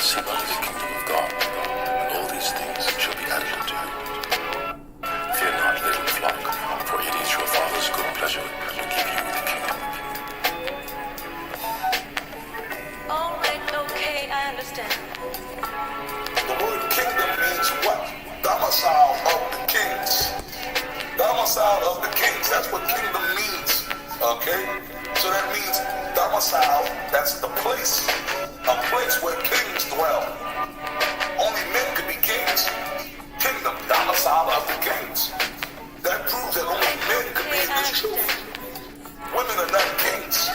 seek only the kingdom of God, and all these things shall be added unto you. Fear not, little flock, for it is your Father's good pleasure to give you the kingdom. All right, okay, I understand. The word kingdom means what? Domicile of the kings. Domicile of the kings. That's what kingdom means. Okay? So that means domicile, that's the place. A place where kings dwell. Only men can be kings. Kingdom, domicile of the kings. That proves that only men can be in this truth. Women are not kings.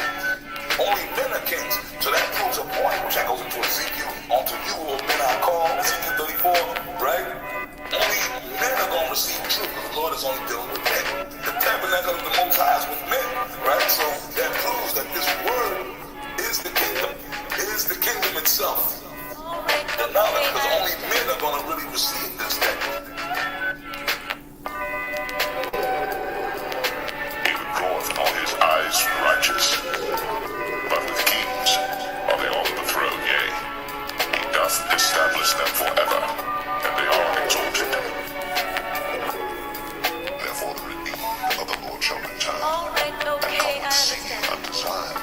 Only men are kings. So that proves a point, which that goes into Ezekiel. Unto you, O men, I call, Ezekiel 34, right? Only men are going to receive truth, because the Lord is only dealing with men. The tabernacle of the Most High is with men, right? So that proves that this word is the kingdom, is the kingdom itself. The knowledge, because only men are going to really receive this thing. He withdraweth all his eyes righteous, but with kings are they all overthrown, yea, he doth establish them forever, and they are exalted. Therefore the redeemed of the Lord shall return, and come and see unto Zion,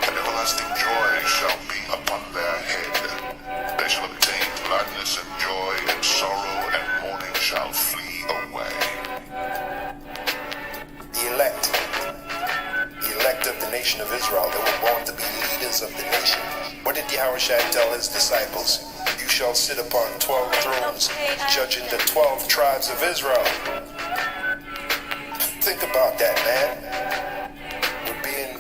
and everlasting joy shall be upon their head. They shall obtain gladness and joy, and sorrow and mourning shall flee away. The elect of the nation of Israel, they were born to be leaders of the nation. What did Yahawashi tell his disciples? You shall sit upon 12 thrones, judging the 12 tribes of Israel. Think about that, man. We're being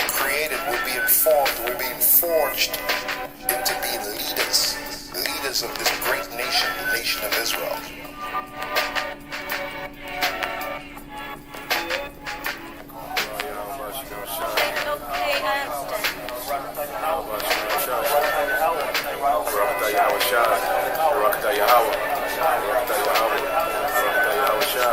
created, we're being formed, we're being forged into being leaders of this great nation, the nation of Israel. Okay, I understand. Rawchaa, Rawchaa, Yahawah, Rawchaa.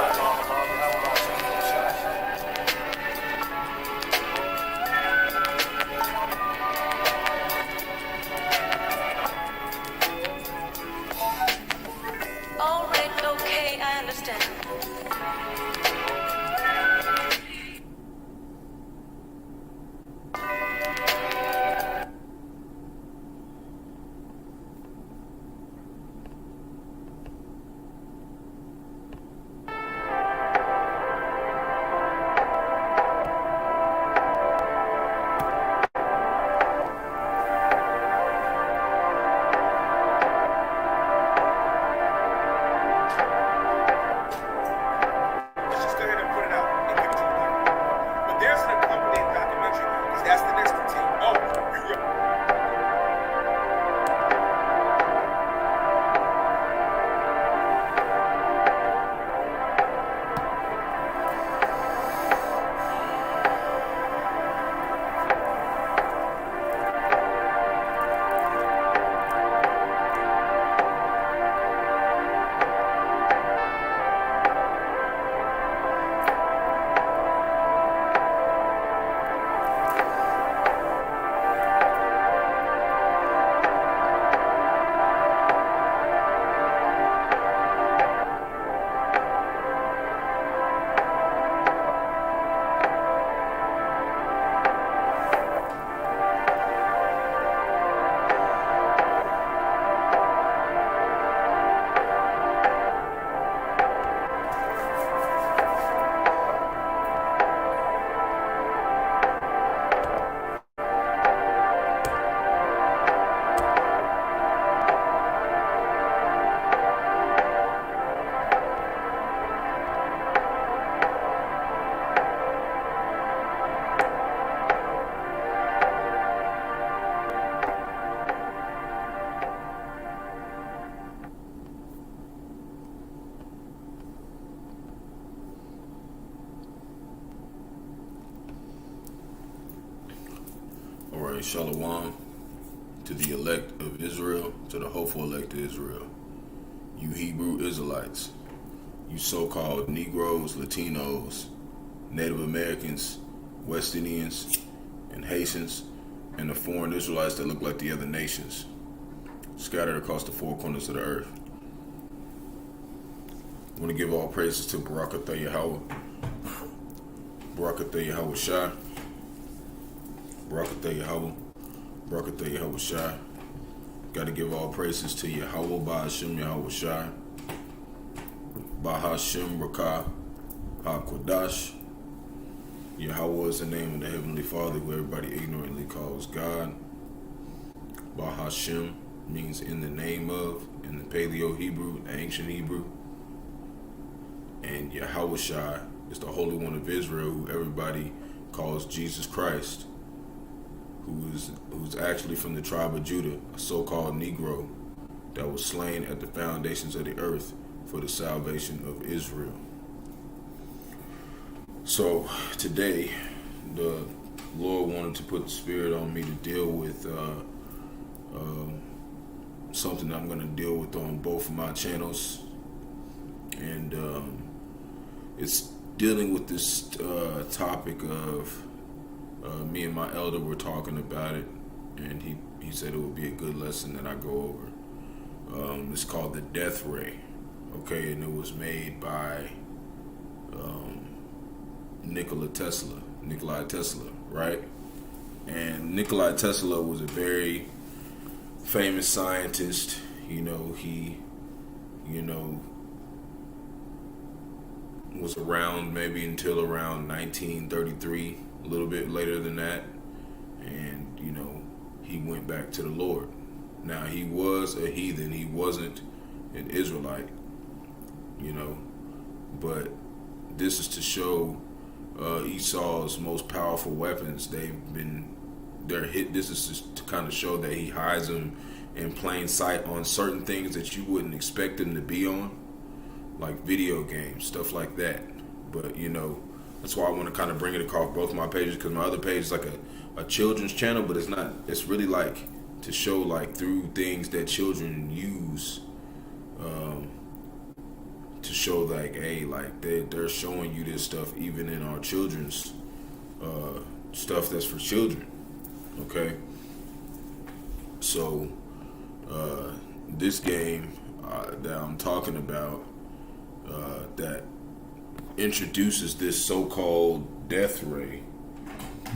All right, okay, I understand. Alright, Shalom to the elect of Israel, to the hopeful elect of Israel. You Hebrew Israelites, you so-called Negroes, Latinos, Native Americans, West Indians, and Haitians, and the foreign Israelites that look like the other nations. scattered across the four corners of the earth. I want to give all praises to Barak Yahawah, Barak Yahawashi, Barak Yahawah, Barak Yahawashi. Got to give all praises to Yahawah, Bahasham, Yahawashi, Bahasham, Rawchaa, Qadash. Yahawah is the name of the Heavenly Father, who everybody ignorantly calls God. Bahasham means in the name of, in the Paleo Hebrew, ancient Hebrew. And Yahawashi is the Holy One of Israel, who everybody calls Jesus Christ, who's actually from the tribe of Judah, a so-called Negro that was slain at the foundations of the earth for the salvation of Israel. So today, the Lord wanted to put the Spirit on me to deal with something that I'm going to deal with on both of my channels, and it's dealing with this topic of me and my elder were talking about it, and he said it would be a good lesson that I go over. It's called the death ray, okay, and it was made by Nikola Tesla, right? And Nikola Tesla was a very famous scientist. He was around maybe until around 1933, a little bit later than that, and he went back to the Lord. Now, he was a heathen, he wasn't an Israelite, but this is to show Esau's most powerful weapons. This is just to kind of show that he hides them in plain sight on certain things that you wouldn't expect him to be on, like video games, stuff like that. But that's why I want to kind of bring it across both my pages, because my other page is like a children's channel, but it's not. It's really like to show like through things that children use, to show like, hey, like they're showing you this stuff even in our children's stuff that's for children. Okay, so this game that I'm talking about that introduces this so-called death ray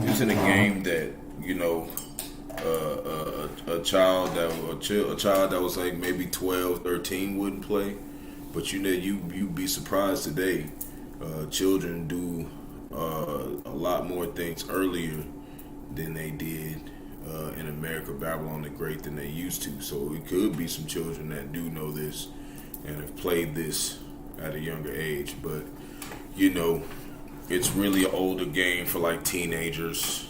isn't a game that a child that was like maybe 12, 13 wouldn't play. But you'd be surprised today. Children do a lot more things earlier than they did in America, Babylon the Great, than they used to. So it could be some children that do know this and have played this at a younger age. But it's really an older game for like teenagers,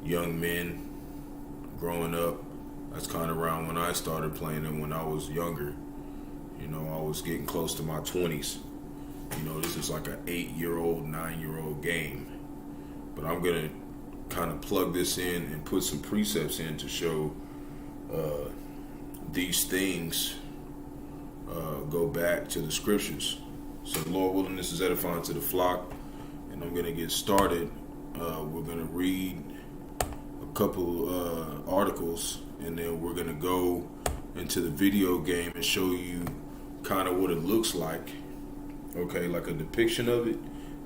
young men growing up. That's kind of around when I started playing it, when I was younger. I was getting close to my 20s. This is like an 8-year-old, 9-year-old game. But I'm going to kind of plug this in and put some precepts in to show these things go back to the scriptures. So Lord willing, this is edifying to the flock, and I'm going to get started. We're going to read a couple articles, and then we're going to go into the video game and show you kind of what it looks like, okay, like a depiction of it,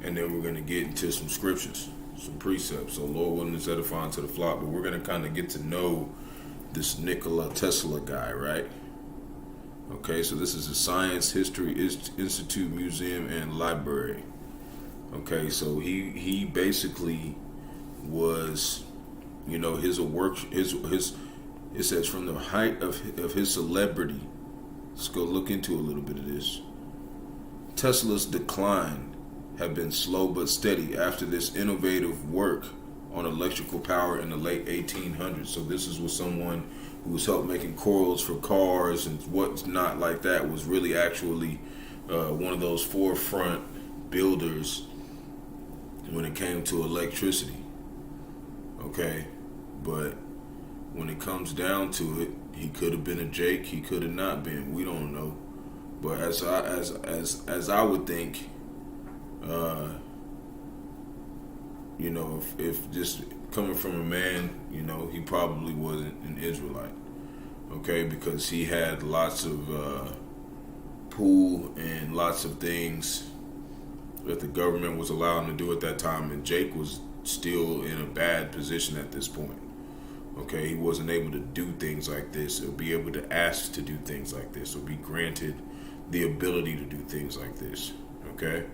and then we're going to get into some scriptures, some precepts. So Lord willing, it's edifying to the flock, but we're going to kind of get to know this Nikola Tesla guy, right? Okay, so this is the Science History Institute Museum and Library. Okay, so he basically was, it says from the height of his celebrity. Let's go look into a little bit of this. Tesla's decline had been slow but steady after this innovative work on electrical power in the late 1800s. So this is with someone who was helped making coils for cars and what's not like that, was really actually one of those forefront builders when it came to electricity. Okay, but when it comes down to it, he could have been a Jake, he could have not been. We don't know. But as I would think, you know, if just coming from a man, you know, he probably wasn't an Israelite, okay, because he had lots of pool and lots of things that the government was allowing to do at that time, and Jake was still in a bad position at this point. Okay, he wasn't able to do things like this, or be able to ask to do things like this, or be granted the ability to do things like this. Okay,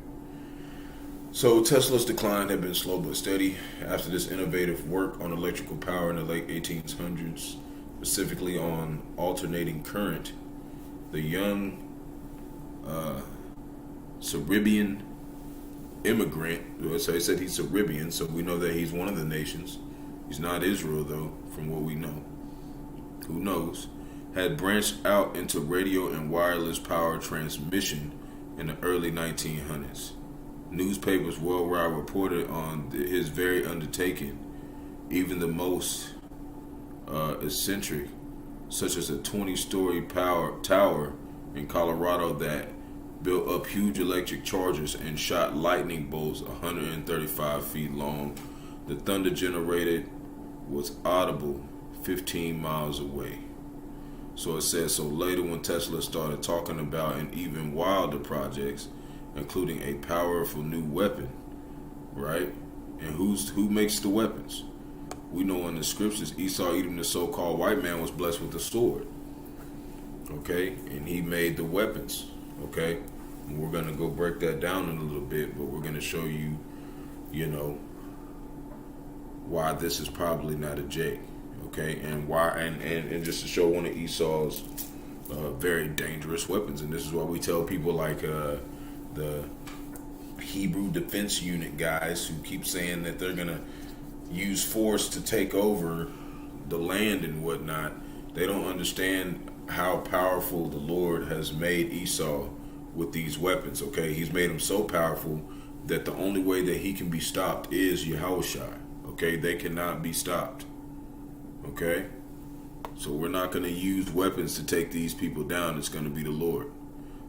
so Tesla's decline had been slow but steady. After this innovative work on electrical power in the late 1800s, specifically on alternating current, the young Caribbean immigrant, so he said he's Caribbean, so we know that he's one of the nations. He's not Israel, though, from what we know. Who knows? Had branched out into radio and wireless power transmission in the early 1900s. Newspapers worldwide reported on his very undertaking. Even the most eccentric, such as a 20-story tower in Colorado that built up huge electric charges and shot lightning bolts 135 feet long. The thunder generated was audible 15 miles away. So it says, so later when Tesla started talking about an even wilder projects, including a powerful new weapon, right? And who makes the weapons? We know in the scriptures, Esau, even the so-called white man, was blessed with a sword. Okay, and he made the weapons. Okay, and we're gonna go break that down in a little bit, but we're gonna show you, you know, why this is probably not a Jake. Okay, and why, and just to show one of Esau's very dangerous weapons, and this is why we tell people like the Hebrew Defense Unit guys who keep saying that they're gonna use force to take over the land and whatnot. They don't understand how powerful the Lord has made Esau with these weapons. Okay, he's made him so powerful that the only way that he can be stopped is Yahawashi. Okay, they cannot be stopped. Okay, so we're not going to use weapons to take these people down. It's going to be the Lord.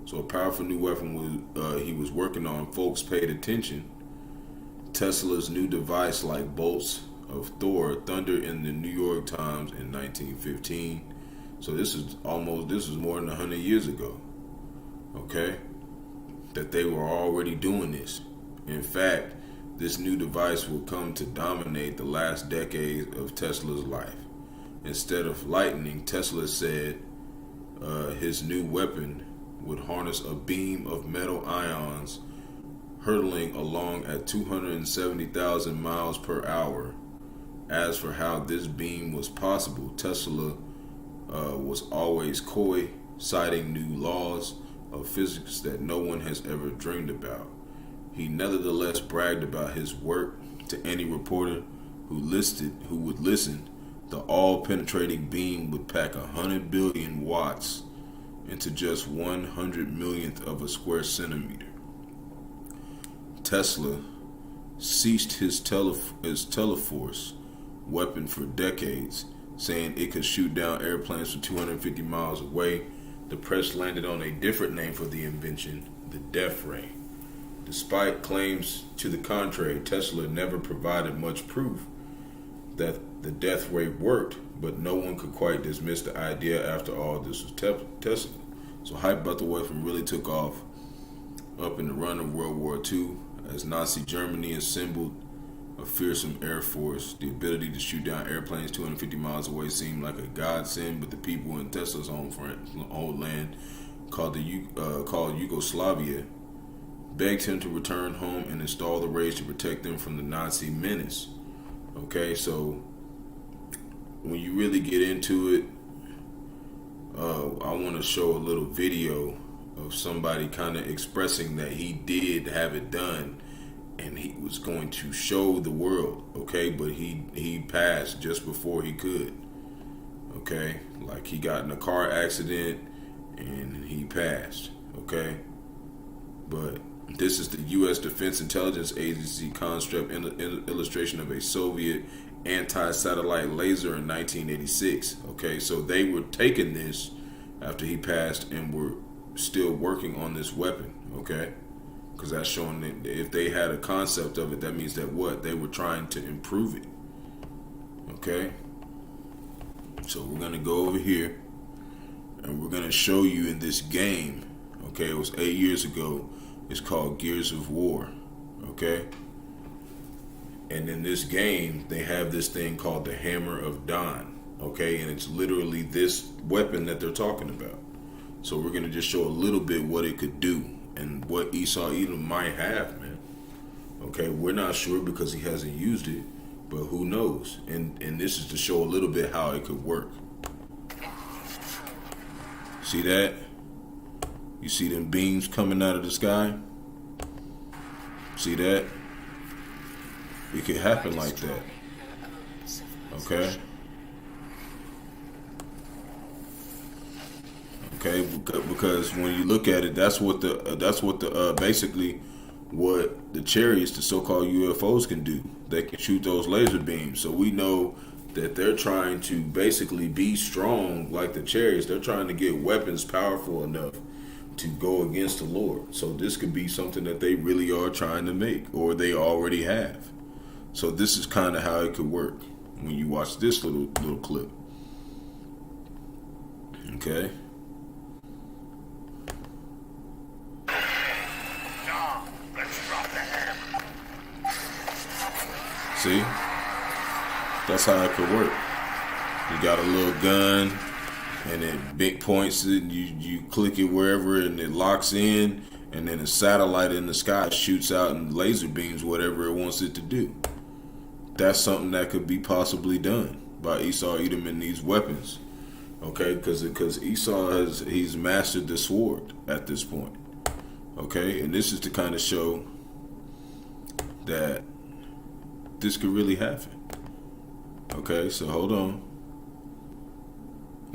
So a powerful new weapon he was working on. Folks paid attention. Tesla's new device, like bolts of thunder in the New York Times in 1915. So this is more than 100 years ago. Okay, that they were already doing this. In fact, this new device will come to dominate the last decade of Tesla's life. Instead of lightning, Tesla said his new weapon would harness a beam of metal ions hurtling along at 270,000 miles per hour. As for how this beam was possible, Tesla was always coy, citing new laws of physics that no one has ever dreamed about. He nevertheless bragged about his work to any reporter who would listen. The all-penetrating beam would pack 100 billion watts into just 100 millionth of a square centimeter. Tesla ceased his Teleforce weapon for decades, saying it could shoot down airplanes from 250 miles away. The press landed on a different name for the invention, the Death Ray. Despite claims to the contrary, Tesla never provided much proof that the Death Ray worked, but no one could quite dismiss the idea. After all, this was Tesla. So hype about the weapon really took off up in the run of World War II as Nazi Germany assembled a fearsome air force. The ability to shoot down airplanes 250 miles away seemed like a godsend, but the people in Tesla's old land, called Yugoslavia, begged him to return home and install the rays to protect them from the Nazi menace. Okay, so when you really get into it, I want to show a little video of somebody kind of expressing that he did have it done and he was going to show the world, okay, but he passed just before he could. Okay, like he got in a car accident and he passed. Okay, but this is the U.S. Defense Intelligence Agency construct illustration of a Soviet anti-satellite laser in 1986. Okay, so they were taking this after he passed and were still working on this weapon. Okay, Because that's showing that if they had a concept of it, that means that what? They were trying to improve it. Okay? So we're going to go over here and we're going to show you in this game. Okay? It was 8 years ago. It's called Gears of War. Okay? And in this game, they have this thing called the Hammer of Don. Okay? And it's literally this weapon that they're talking about. So we're going to just show a little bit what it could do. And what Esau Edom might have, man. Okay, we're not sure because he hasn't used it, but who knows? And this is to show a little bit how it could work. See that? You see them beams coming out of the sky? See that? It could happen like that. Okay? Okay, because when you look at it, that's what the basically what the chariots, the so-called UFOs, can do. They can shoot those laser beams. So we know that they're trying to basically be strong like the chariots. They're trying to get weapons powerful enough to go against the Lord. So this could be something that they really are trying to make, or they already have. So this is kind of how it could work when you watch this little clip. Okay. See? That's how it could work. You got a little gun and it big points it, you click it wherever and it locks in, and then a satellite in the sky shoots out and laser beams whatever it wants it to do. That's something that could be possibly done by Esau Edom and these weapons. Okay, because Esau he's mastered the sword at this point. Okay, and this is to kind of show that this could really happen. Okay, so hold on.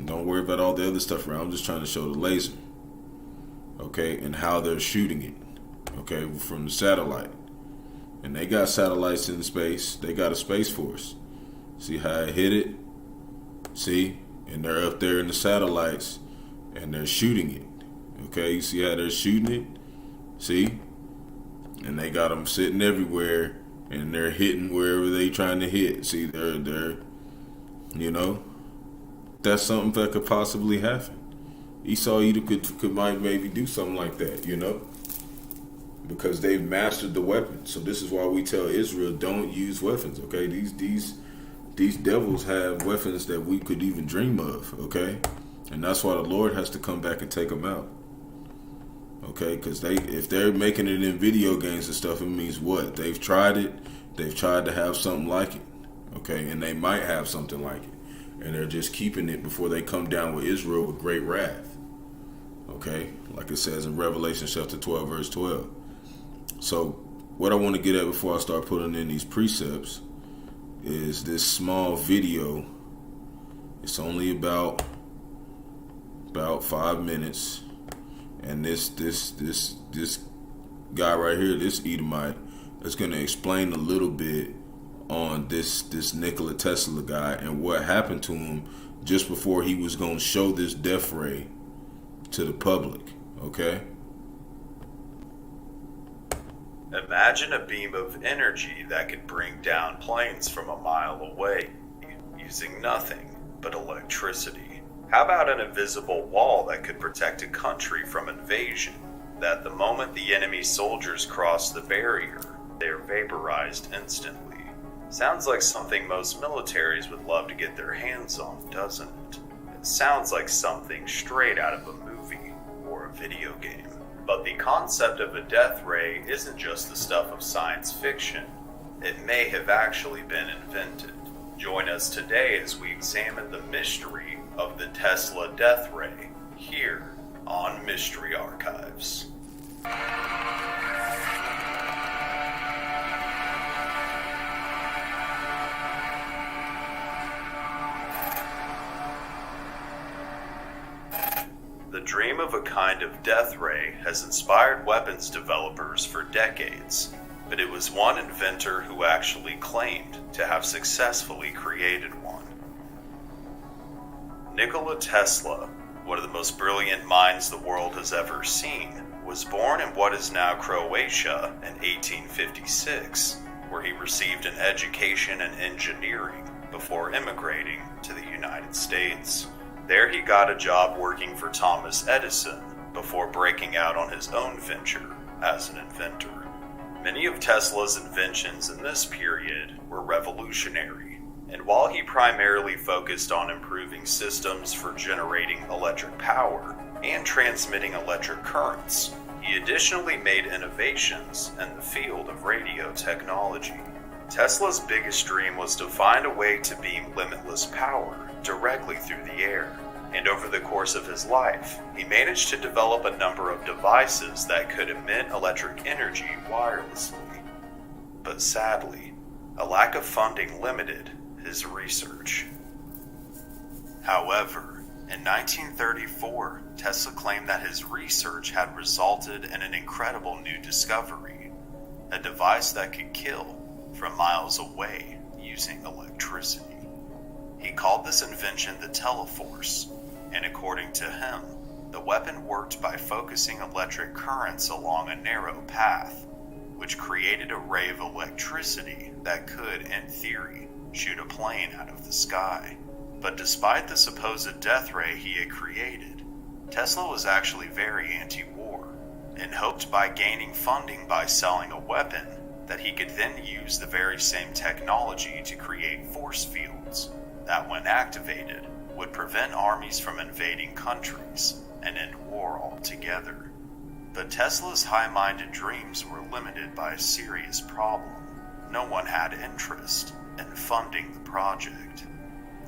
Don't worry about all the other stuff around. I'm just trying to show the laser. Okay, and how they're shooting it. Okay, from the satellite. And they got satellites in space. They got a space force. See how it hit it? See? And they're up there in the satellites and they're shooting it. Okay, you see how they're shooting it? See? And they got them sitting everywhere and they're hitting wherever they trying to hit. See, they're you know, that's something that could possibly happen. Esau Edom could might maybe do something like that, you know, because they've mastered the weapon. So this is why we tell Israel, don't use weapons. Okay, these devils have weapons that we could even dream of. Okay, and that's why the Lord has to come back and take them out. Okay, because if they're making it in video games and stuff, it means what? They've tried it. They've tried to have something like it. Okay, and they might have something like it, and they're just keeping it before they come down with Israel with great wrath. Okay, like it says in Revelation chapter 12, verse 12. So what I want to get at before I start putting in these precepts is this small video. It's only about 5 minutes. And this guy right here, this Edomite, is going to explain a little bit on this Nikola Tesla guy and what happened to him just before he was going to show this death ray to the public. Okay? Imagine a beam of energy that could bring down planes from a mile away using nothing but electricity. How about an invisible wall that could protect a country from invasion? That the moment the enemy soldiers cross the barrier, they're vaporized instantly. Sounds like something most militaries would love to get their hands on, doesn't it? It sounds like something straight out of a movie or a video game. But the concept of a death ray isn't just the stuff of science fiction. It may have actually been invented. Join us today as we examine the mystery of the Tesla death ray here on Mystery Archives. The dream of a kind of death ray has inspired weapons developers for decades, but it was one inventor who actually claimed to have successfully created one. Nikola Tesla, one of the most brilliant minds the world has ever seen, was was born in what is now Croatia in 1856, where he received an education in engineering before immigrating to the United States. There he got a job working for Thomas Edison before breaking out on his own venture as an inventor. Many of Tesla's inventions in this period were revolutionary, and while he primarily focused on improving systems for generating electric power and transmitting electric currents, he additionally made innovations in the field of radio technology. Tesla's biggest dream was to find a way to beam limitless power directly through the air, and over the course of his life, he managed to develop a number of devices that could emit electric energy wirelessly. But sadly, a lack of funding limited his research. However, in 1934, Tesla claimed that his research had resulted in an incredible new discovery, a device that could kill from miles away using electricity. He called this invention the Teleforce, and according to him, the weapon worked by focusing electric currents along a narrow path, which created a ray of electricity that could, in theory, shoot a plane out of the sky. But despite the supposed death ray he had created, Tesla was actually very anti-war, and hoped by gaining funding by selling a weapon that he could then use the very same technology to create force fields that, when activated, would prevent armies from invading countries and end war altogether. But Tesla's high-minded dreams were limited by a serious problem. No one had interest in funding the project.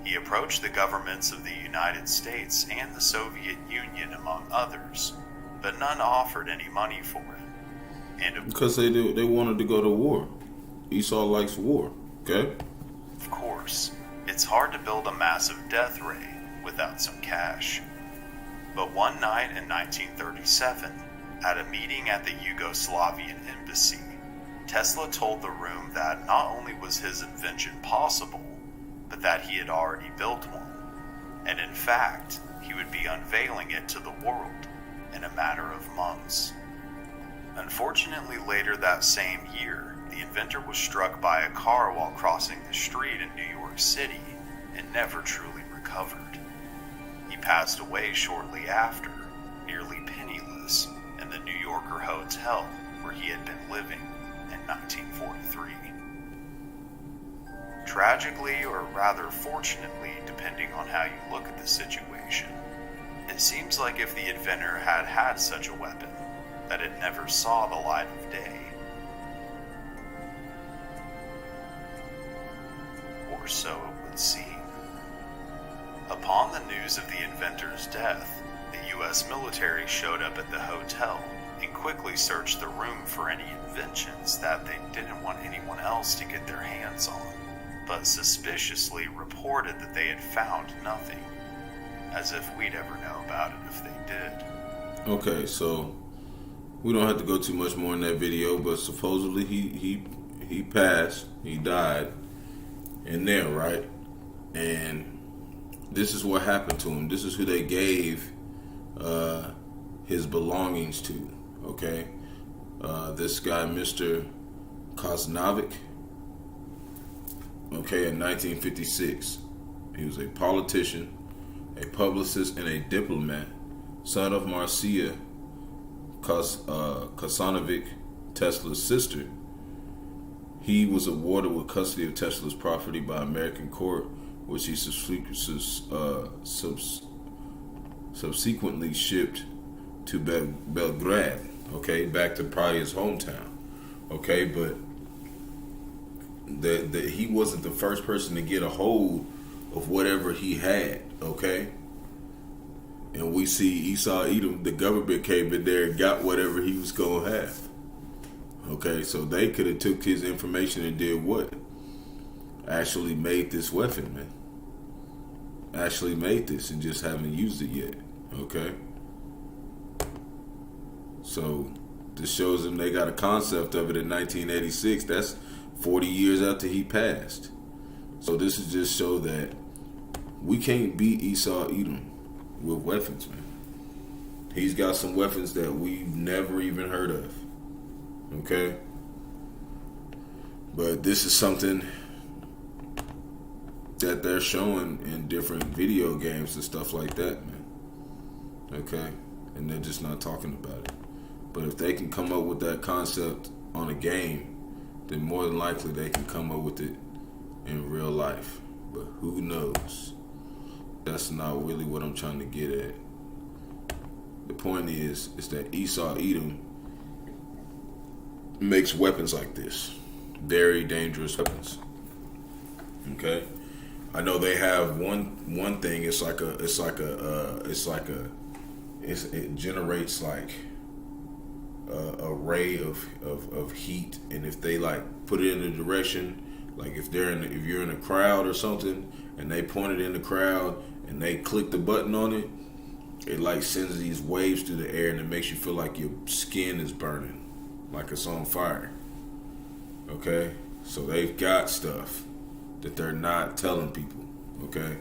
He approached the governments of the United States and the Soviet Union, among others, but none offered any money for it. And because they wanted to go to war. Esau likes war, okay? Of course, it's hard to build a massive death ray without some cash. But one night in 1937, at a meeting at the Yugoslavian embassy, Tesla told the room that not only was his invention possible, but that he had already built one, and in fact, he would be unveiling it to the world in a matter of months. Unfortunately, later that same year, the inventor was struck by a car while crossing the street in New York City and never truly recovered. He passed away shortly after, nearly penniless, in the New Yorker hotel where he had been living in 1943. Tragically, or rather fortunately, depending on how you look at the situation, it seems like if the inventor had had such a weapon, that it never saw the light of day. Or so it would seem. Upon the news of the inventor's death, the U.S. military showed up at the hotel and quickly searched the room for any inventions that they didn't want anyone else to get their hands on, but suspiciously reported that they had found nothing, as if we'd ever know about it if they did. Okay, so we don't have to go too much more in that video, but supposedly he passed, he died in there, right? And this is what happened to him. This is who they gave his belongings to, okay? This guy, Mr. Kosnovic, okay, in 1956. He was a politician, a publicist, and a diplomat, son of Marcia Kosanovic, Tesla's sister. He was awarded with custody of Tesla's property by American court, which he subsequently shipped to Belgrade, okay, back to probably his hometown, okay, but that he wasn't the first person to get a hold of whatever he had, okay? And we see Esau Edom, the government came in there and got whatever he was going to have. Okay, so they could have took his information and did what? Actually made this weapon, man. Actually made this and just haven't used it yet. Okay? So this shows them they got a concept of it in 1986. That's 40 years after he passed. So this is just show that we can't beat Esau Edom with weapons, man. He's got some weapons that we've never even heard of. Okay? But this is something that they're showing in different video games and stuff like that, man. Okay? And they're just not talking about it. But if they can come up with that concept on a game, then more than likely they can come up with it in real life. But who knows? That's not really what I'm trying to get at. The point is that Esau, Edom, makes weapons like this. Very dangerous weapons. Okay? I know they have one thing. It generates like a ray of heat, and if they like put it in a direction, like if you're in a crowd or something, and they point it in the crowd and they click the button on it, it like sends these waves through the air, and it makes you feel like your skin is burning, like it's on fire. Okay, so they've got stuff that they're not telling people. Okay,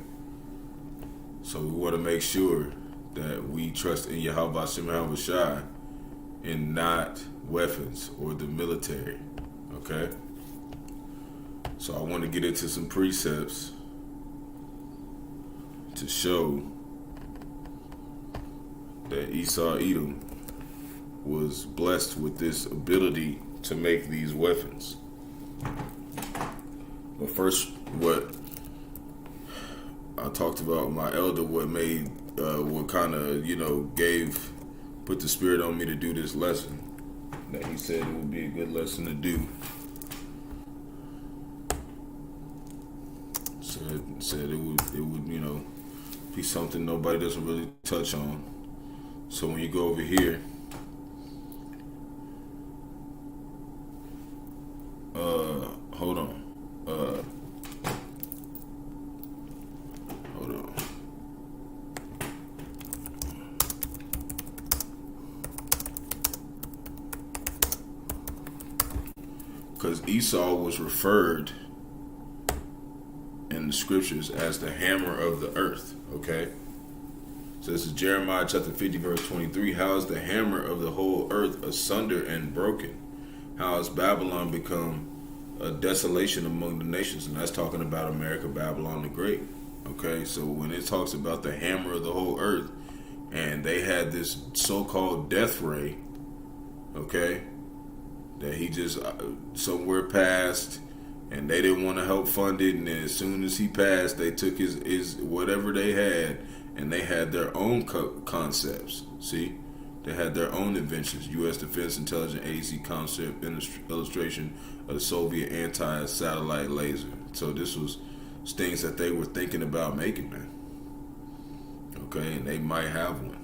so we want to make sure that we trust in Yahawashi and not weapons or the military. Okay, so I want to get into some precepts to show that Esau Edom was blessed with this ability to make these weapons. But first, what I talked about my elder, what kind of, put the spirit on me to do this lesson, that he said it would be a good lesson to do. Said it would be something nobody doesn't really touch on. So when you go over here, hold on. Because Esau was referred in the scriptures as the hammer of the earth. Okay? So this is Jeremiah chapter 50 verse 23. How is the hammer of the whole earth asunder and broken? How has Babylon become a desolation among the nations? And that's talking about America, Babylon the Great. Okay, so when it talks about the hammer of the whole earth, and they had this so-called death ray, okay, that he just somewhere passed, and they didn't want to help fund it, and then as soon as he passed, they took his whatever they had, and they had their own concepts. See, they had their own inventions. U.S. Defense Intelligence Agency concept illustration of the Soviet anti-satellite laser. So this was things that they were thinking about making, man. Okay, and they might have one.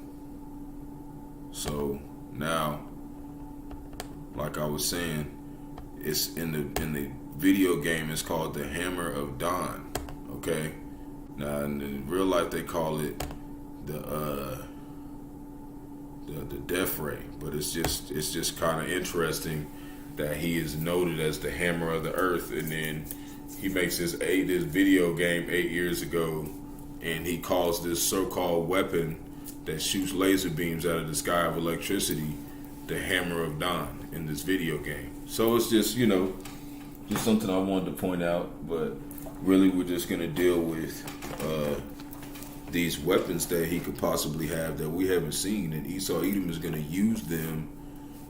So now, like I was saying, it's in the video game. It's called the Hammer of Dawn. Okay, now in real life they call it the death ray, but it's just kind of interesting that he is noted as the hammer of the earth, and then he makes this video game 8 years ago, and he calls this so-called weapon that shoots laser beams out of the sky of electricity the Hammer of Dawn in this video game. So it's just just something I wanted to point out, but really we're just gonna deal with these weapons that he could possibly have that we haven't seen, and Esau Edom is going to use them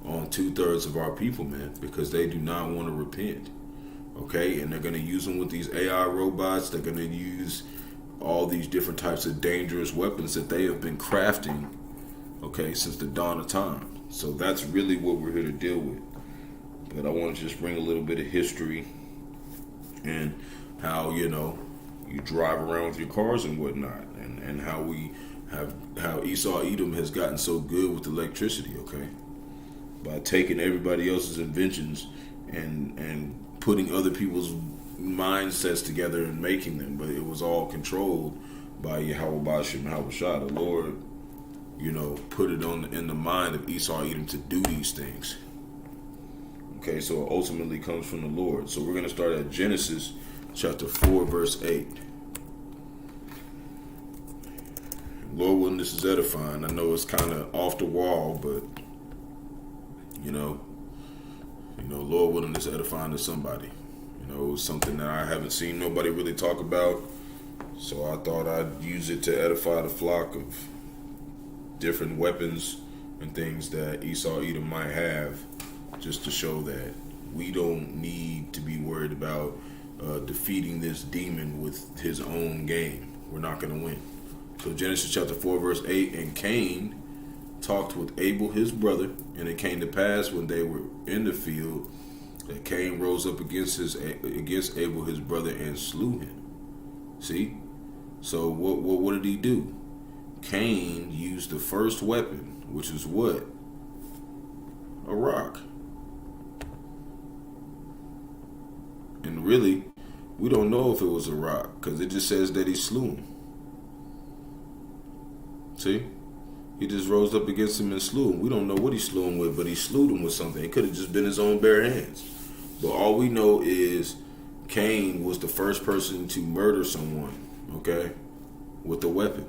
on 2/3 of our people, man, because they do not want to repent. Okay, and they're going to use them with these AI robots. They're going to use all these different types of dangerous weapons that they have been crafting, okay, since the dawn of time. So that's really what we're here to deal with. But I want to just bring a little bit of history and how you drive around with your cars and whatnot, and how Esau Edom has gotten so good with electricity, okay, by taking everybody else's inventions and putting other people's mindsets together and making them, but it was all controlled by Yahawashi, the Lord, put it in the mind of Esau Edom to do these things. Okay, so it ultimately comes from the Lord. So we're going to start at Genesis chapter 4, verse 8. Lord willing, this is edifying. I know it's kind of off the wall, but you know, Lord willing, this is edifying to somebody. You know, it was something that I haven't seen nobody really talk about, so I thought I'd use it to edify the flock of different weapons and things that Esau Edom might have, just to show that we don't need to be worried about defeating this demon with his own game. We're not going to win. So Genesis chapter 4 verse 8, and Cain talked with Abel his brother, and it came to pass when they were in the field that Cain rose up against Abel his brother and slew him. See? So what did he do? Cain used the first weapon, which is what? A rock. And really, we don't know if it was a rock, because it just says that he slew him. See? He just rose up against him and slew him. We don't know what he slew him with, but he slew him with something. It could have just been his own bare hands. But all we know is Cain was the first person to murder someone, okay, with a weapon.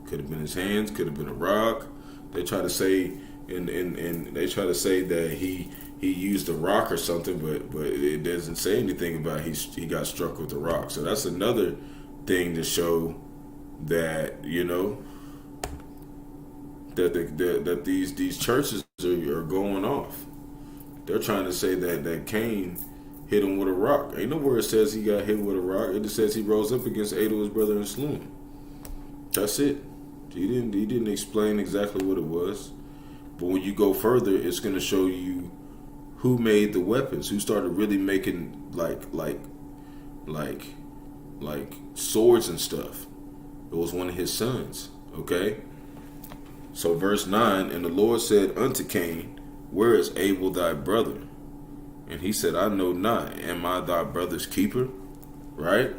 Could have been his hands, could have been a rock. They try to say, and they try to say that he used a rock or something, but it doesn't say anything about he got struck with a rock. So that's another thing to show that, you know, that these churches are going off. They're trying to say that Cain hit him with a rock. Ain't nowhere it says he got hit with a rock. It just says he rose up against Abel his brother and slew him. That's it. He didn't explain exactly what it was. But when you go further, it's going to show you who made the weapons, who started really making like swords and stuff. It was one of his sons. Okay. So verse 9, and the Lord said unto Cain, where is Abel thy brother? And he said, I know not. Am I thy brother's keeper? Right?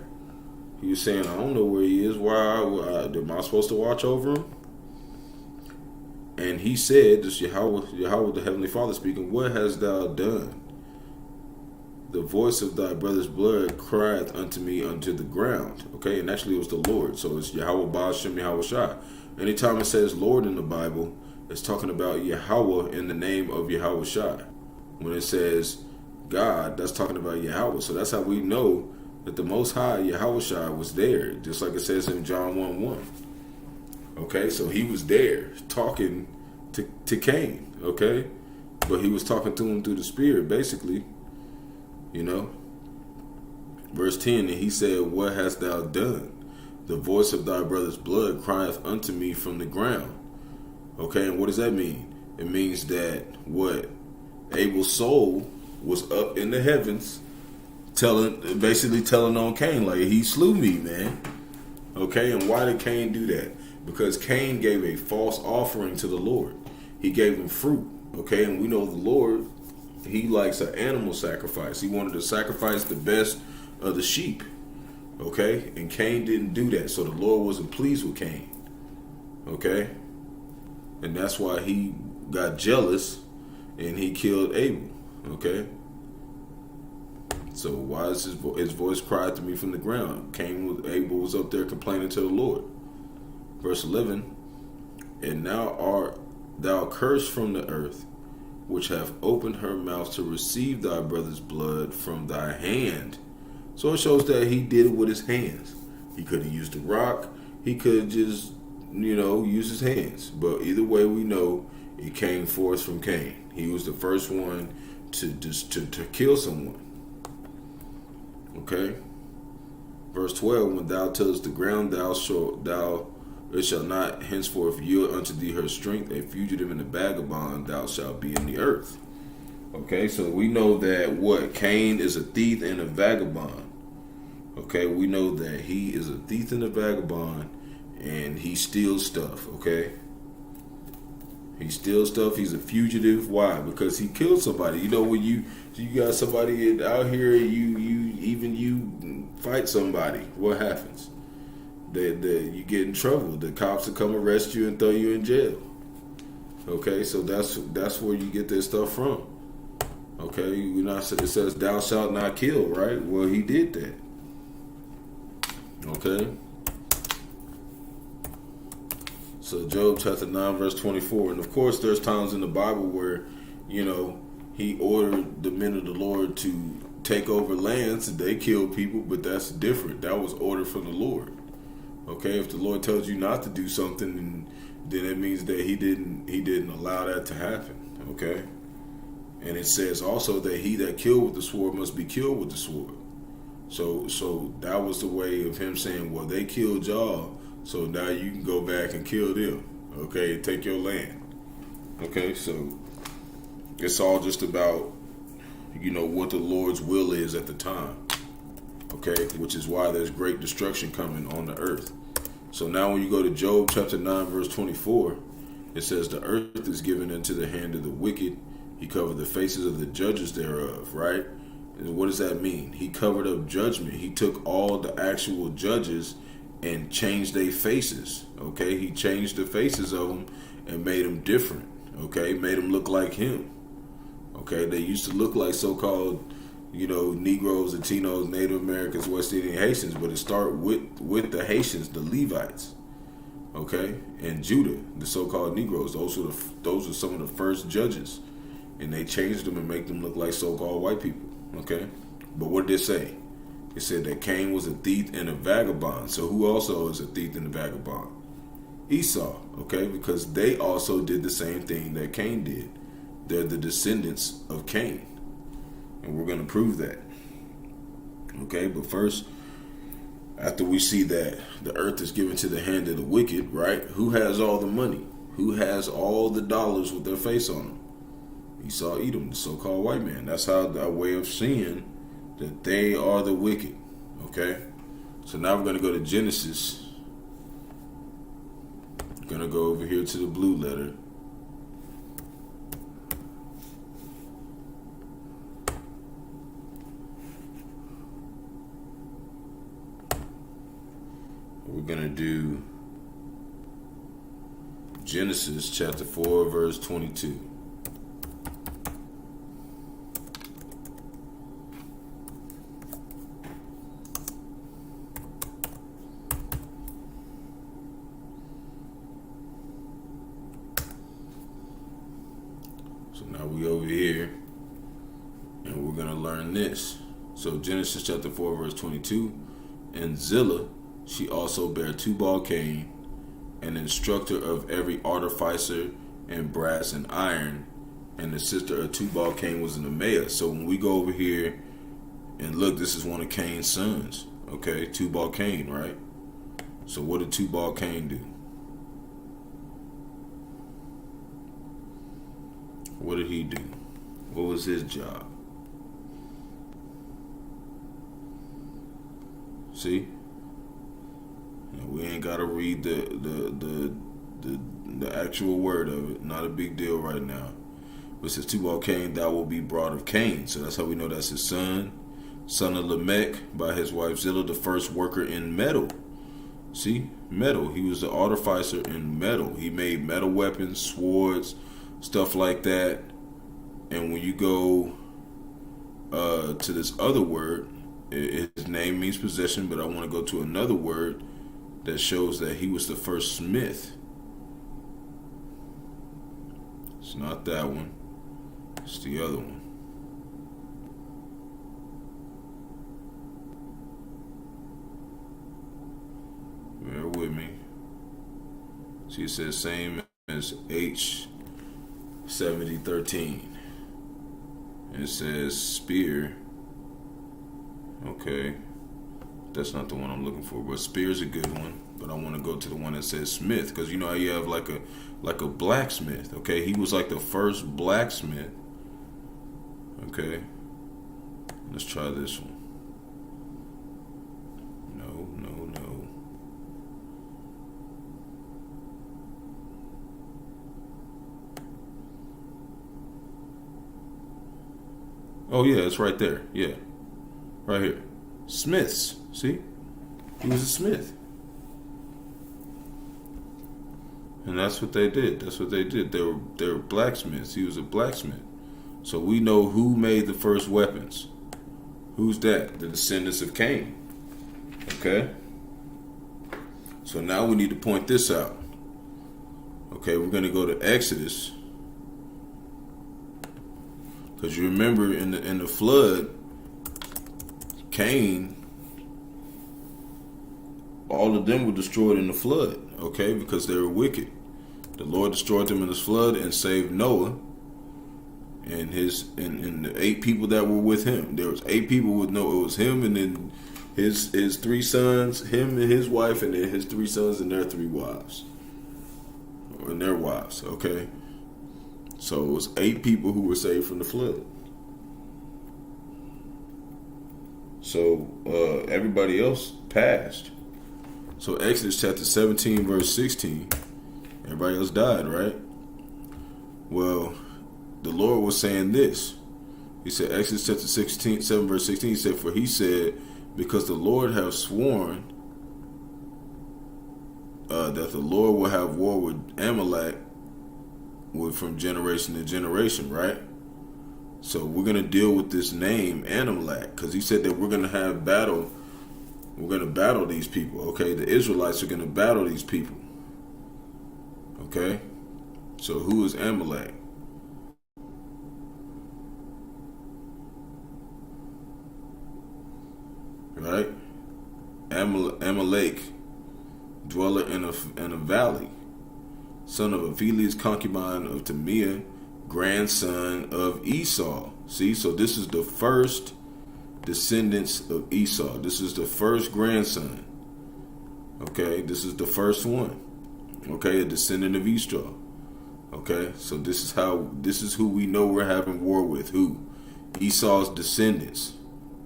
He was saying, I don't know where he is. Why am I supposed to watch over him? And he said, this Yahawah the Heavenly Father speaking, what hast thou done? The voice of thy brother's blood crieth unto me unto the ground. Okay, and actually it was the Lord. So it's Yahawah, Bahasham, Yahawashi. Anytime it says Lord in the Bible, it's talking about Yahawah in the name of Yahawashi. When it says God, that's talking about Yahawah. So that's how we know that the Most High, Yahawashi, was there. Just like it says in John 1:1. Okay, so he was there talking to Cain. Okay, but he was talking to him through the Spirit, basically. You know. Verse 10, and he said, what hast thou done? The voice of thy brother's blood crieth unto me from the ground. Okay, and what does that mean? It means that what? Abel's soul was up in the heavens, basically telling on Cain, like, he slew me, man. Okay, and why did Cain do that? Because Cain gave a false offering to the Lord. He gave him fruit. Okay, and we know the Lord, he likes an animal sacrifice. He wanted to sacrifice the best of the sheep. Okay, and Cain didn't do that, so the Lord wasn't pleased with Cain. Okay, and that's why he got jealous and he killed Abel. Okay, so why is his voice cried to me from the ground? Abel was up there complaining to the Lord. Verse 11, and now art thou cursed from the earth, which hath opened her mouth to receive thy brother's blood from thy hand. So it shows that he did it with his hands. He could have used a rock. He could just, use his hands. But either way, we know it came forth from Cain. He was the first one to kill someone. Okay. Verse 12, when thou tillest the ground, it shall not henceforth yield unto thee her strength. A fugitive and a vagabond thou shalt be in the earth. Okay, so we know that Cain is a thief and a vagabond. Okay, we know that he is a thief and a vagabond, and he steals stuff. Okay, he steals stuff. He's a fugitive. Why? Because he killed somebody. When you got somebody out here, you fight somebody, what happens? You get in trouble. The cops will come arrest you and throw you in jail. Okay, so that's where you get this stuff from. Okay, it says thou shalt not kill, right? Well, he did that. Okay. So Job chapter 9 verse 24. And of course there's times in the Bible where, you know, he ordered the men of the Lord to take over lands and they killed people, but that's different. That was ordered from the Lord. Okay, if the Lord tells you not to do something, then it means that he didn't allow that to happen. Okay? And it says also that he that killed with the sword must be killed with the sword. So that was the way of him saying, well, they killed y'all, so now you can go back and kill them. Okay, take your land. Okay, so it's all just about, you know, what the Lord's will is at the time. Okay, which is why there's great destruction coming on the earth. So now when you go to Job chapter 9 verse 24, it says the earth is given into the hand of the wicked. He covered the faces of the judges thereof, right? And what does that mean? He covered up judgment. He took all the actual judges and changed their faces. Okay, he changed the faces of them and made them different. Okay, made them look like him. Okay, they used to look like so-called, you know, Negroes, Latinos, Native Americans, West Indian Haitians, but it started with the Haitians, the Levites. Okay, and Judah, the so-called Negroes. Those are some of the first judges, and they changed them and make them look like so-called white people. Okay, but what did it say? It said that Cain was a thief and a vagabond. So who also is a thief and a vagabond? Esau. Okay, because they also did the same thing that Cain did. They're the descendants of Cain, and we're going to prove that. Okay, but first, after we see that the earth is given to the hand of the wicked, right? Who has all the money? Who has all the dollars with their face on them? Esau, Edom, the so-called white man. That's how that way of seeing that they are the wicked. Okay, so now we're going to go to Genesis. We're going to go over here to the blue letter. We're going to do Genesis chapter 4 verse 22. So now we over here and we're going to learn this. So Genesis chapter 4 verse 22. And Zillah, she also bare Tubal-Cain, an instructor of every artificer in brass and iron, and the sister of Tubal-Cain was an Emmaus. So when we go over here and look, this is one of Cain's sons. Okay, Tubal-Cain, right? So what did Tubal-Cain do? What did he do? What was his job? See? We ain't gotta read the actual word of it. Not a big deal right now. But it says Tubal-Cain, thou will be brought of Cain. So that's how we know that's his son of Lamech by his wife Zillah, the first worker in metal. See, metal. He was the artificer in metal. He made metal weapons, swords, stuff like that. And when you go to this other word, his name means possession, but I want to go to another word that shows that he was the first smith. It's not that one. It's the other one. Bear with me. See, it says same as H7013. And it says spear. Okay. That's not the one I'm looking for, but spear's a good one. But I want to go to the one that says smith, because you know how you have like a blacksmith. Okay, he was like the first blacksmith. Okay, let's try this one. No. Oh yeah, it's right there. Yeah, right here. Smiths. See? He was a smith. And that's what they did. They were blacksmiths. He was a blacksmith. So we know who made the first weapons. Who's that? The descendants of Cain. Okay? So now we need to point this out. Okay, we're going to go to Exodus. Because you remember in the flood, Cain, all of them were destroyed in the flood, okay, because they were wicked. The Lord destroyed them in this flood and saved Noah and the 8 people that were with him. There was 8 people with Noah. It was him and then his 3 sons, him and his wife, and then his 3 sons and their 3 wives. And their wives, okay? So it was 8 people who were saved from the flood. So everybody else passed. So Exodus chapter 17 verse 16, everybody else died, right? Well, the Lord was saying this. He said, Exodus chapter 7 verse 16, he said, for he said, because the Lord hath sworn that the Lord will have war with Amalek from generation to generation, right? So we're going to deal with this name Amalek, because he said that we're going to have battle. We're going to battle these people, okay? The Israelites are going to battle these people, okay? So who is Amalek? Right? Amalek, dweller in a valley, son of Aphelius, concubine of Tamiah, grandson of Esau. See, so this is the first descendants of Esau. This is the first grandson. Okay, this is the first one. Okay, a descendant of Esau. Okay, so this is who we know we're having war with. Who? Esau's descendants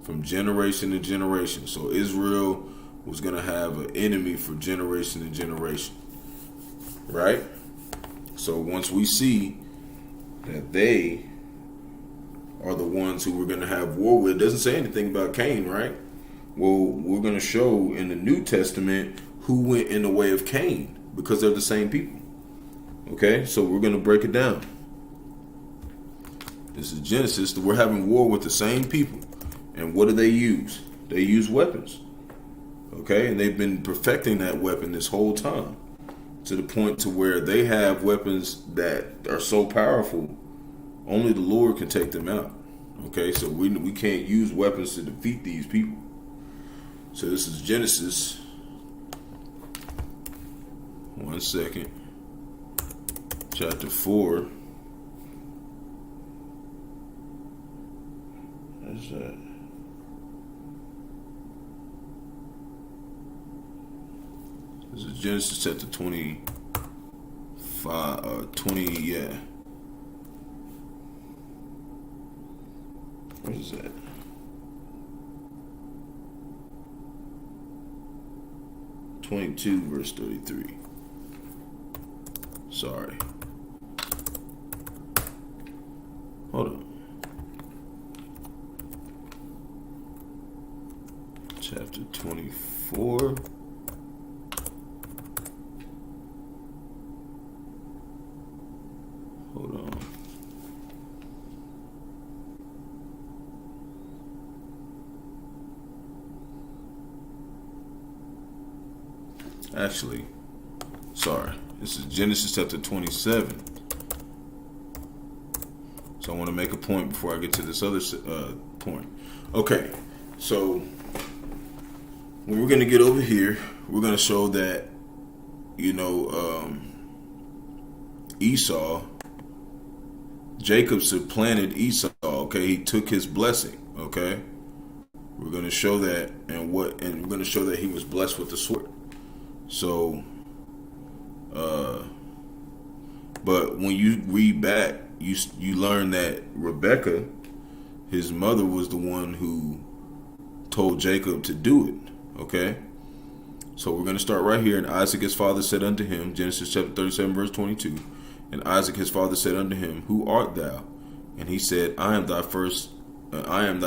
from generation to generation. So Israel was going to have an enemy for generation to generation. Right? So once we see that they are the ones who we're going to have war with, it doesn't say anything about Cain, right? Well, we're going to show in the New Testament who went in the way of Cain, because they're the same people. Okay, so we're going to break it down. This is Genesis. We're having war with the same people. And what do they use? They use weapons. Okay, and they've been perfecting that weapon this whole time, to the point to where they have weapons that are so powerful, only the Lord can take them out. Okay, so we can't use weapons to defeat these people. So this is Genesis. One second. Chapter 4. What's that? This is Genesis chapter 25, 20, yeah. What is that? (22) verse 33. Sorry. Hold on. Chapter 24. Hold on. Actually, sorry. This is Genesis chapter 27. So I want to make a point before I get to this other point. Okay, so when we're going to get over here, we're going to show that, Esau, Jacob supplanted Esau. Okay, he took his blessing. Okay, we're going to show that, and we're going to show that he was blessed with the sword. So, but when you read back, you learn that Rebecca, his mother, was the one who told Jacob to do it. Okay, so we're going to start right here. And Isaac his father said unto him, Genesis chapter 37 verse 22. And Isaac his father said unto him, Who art thou? And he said, I am thy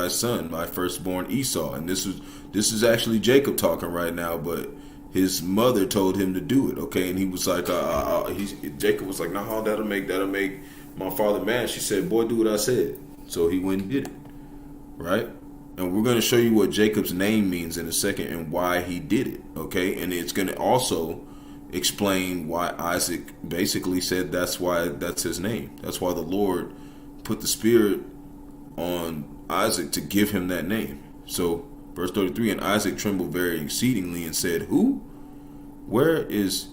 son, my firstborn Esau. And this is actually Jacob talking right now, but his mother told him to do it. Okay, and he was like, Jacob was like, no, that'll make my father mad. She said, boy, do what I said. So he went and did it. Right? And we're going to show you what Jacob's name means in a second and why he did it. Okay, and it's going to also explain why Isaac basically said that's his name. That's why the Lord put the Spirit on Isaac to give him that name. So verse 33, and Isaac trembled very exceedingly and said, who? Where is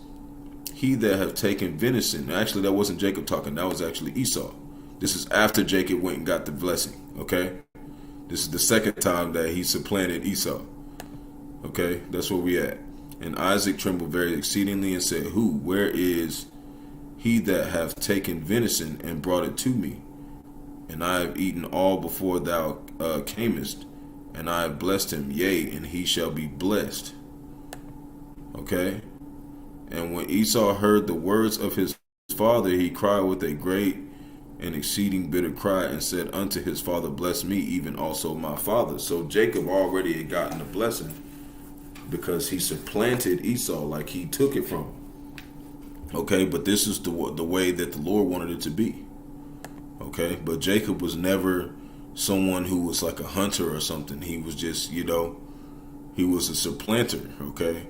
he that have taken venison? Actually, that wasn't Jacob talking. That was actually Esau. This is after Jacob went and got the blessing. Okay? This is the second time that he supplanted Esau. Okay? That's where we at. And Isaac trembled very exceedingly and said, who? Where is he that hath taken venison and brought it to me? And I have eaten all before thou camest, and I have blessed him, yea, and he shall be blessed. Okay? And when Esau heard the words of his father, he cried with a great and exceeding bitter cry, and said unto his father, bless me, even also my father. So Jacob already had gotten the blessing, because he supplanted Esau, like he took it from him. Okay, but this is the way that the Lord wanted it to be. Okay, but Jacob was never someone who was like a hunter or something. He was just, he was a supplanter. Okay,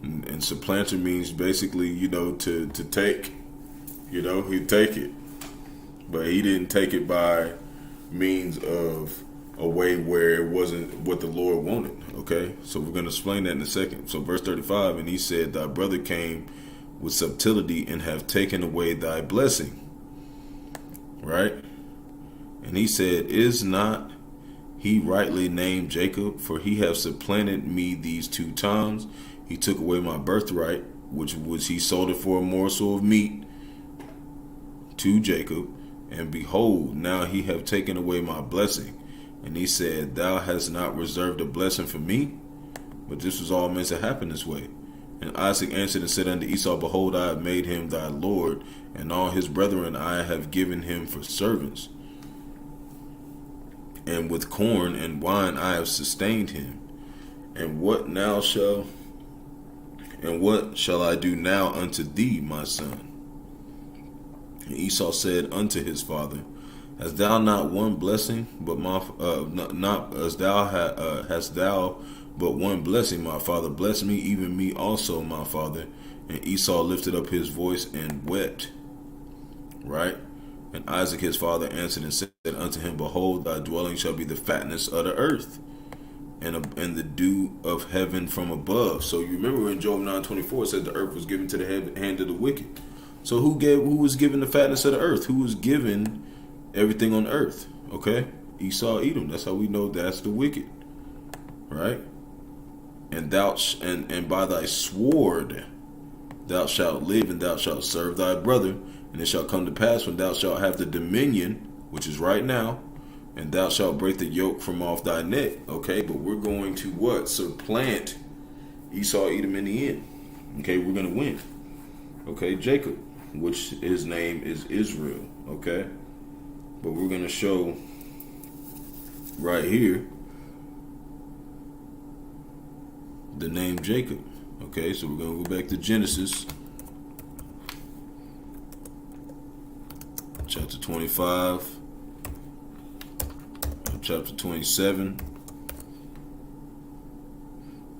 and supplanter means basically, to take. He'd take it, but he didn't take it by means of a way where it wasn't what the Lord wanted. Okay, so we're going to explain that in a second. So verse 35, and he said, thy brother came with subtlety and have taken away thy blessing. Right? And he said, is not he rightly named Jacob? For he have supplanted me these 2 times. He took away my birthright, which was he sold it for a morsel of meat to Jacob. And behold, now he have taken away my blessing. And he said, thou hast not reserved a blessing for me? But this was all meant to happen this way. And Isaac answered and said unto Esau, behold, I have made him thy lord, and all his brethren I have given him for servants. And with corn and wine I have sustained him. And what shall I do now unto thee, my son? And Esau said unto his father, hast thou not one blessing, but hast thou but one blessing, my father? Bless me, even me also, my father. And Esau lifted up his voice and wept. Right? And Isaac his father answered and said unto him, behold, thy dwelling shall be the fatness of the earth, and the dew of heaven from above. So you remember in Job 9:24 it said the earth was given to the hand of the wicked. So who was given the fatness of the earth? Who was given everything on earth? Okay? Esau, Edom. That's how we know that's the wicked. Right? And and by thy sword thou shalt live, and thou shalt serve thy brother. And it shall come to pass, when thou shalt have the dominion, which is right now, and thou shalt break the yoke from off thy neck. Okay, but we're going to what? Supplant Esau, Edom in the end. Okay, we're going to win. Okay, Jacob, which his name is Israel. Okay, but we're going to show right here the name Jacob. Okay, so we're going to go back to Genesis chapter 25, chapter 27.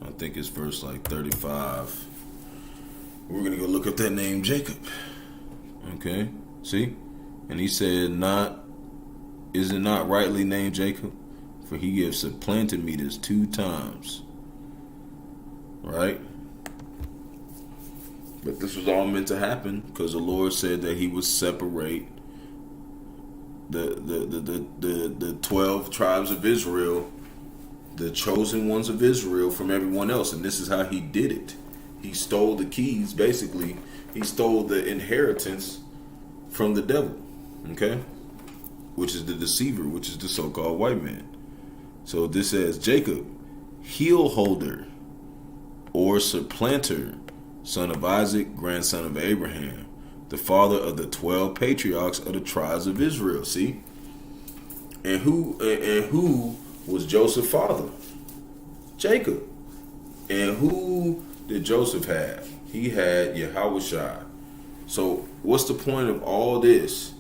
I think it's verse like 35. We're going to go look up that name Jacob. Okay, see? And he said, is it not rightly named Jacob? For he has supplanted me this 2 times. Right? But this was all meant to happen because the Lord said that he would separate the 12 tribes of Israel, the chosen ones of Israel, from everyone else. And this is how he did it. He stole the keys, basically. He stole the inheritance from the devil. Okay? Which is the deceiver, which is the so-called white man. So this says, Jacob, heel holder or supplanter, son of Isaac, grandson of Abraham, the father of the 12 patriarchs of the tribes of Israel. See? And who was Joseph's father? Jacob. And who did Joseph have? He had Yahawashi. So what's the point of all this?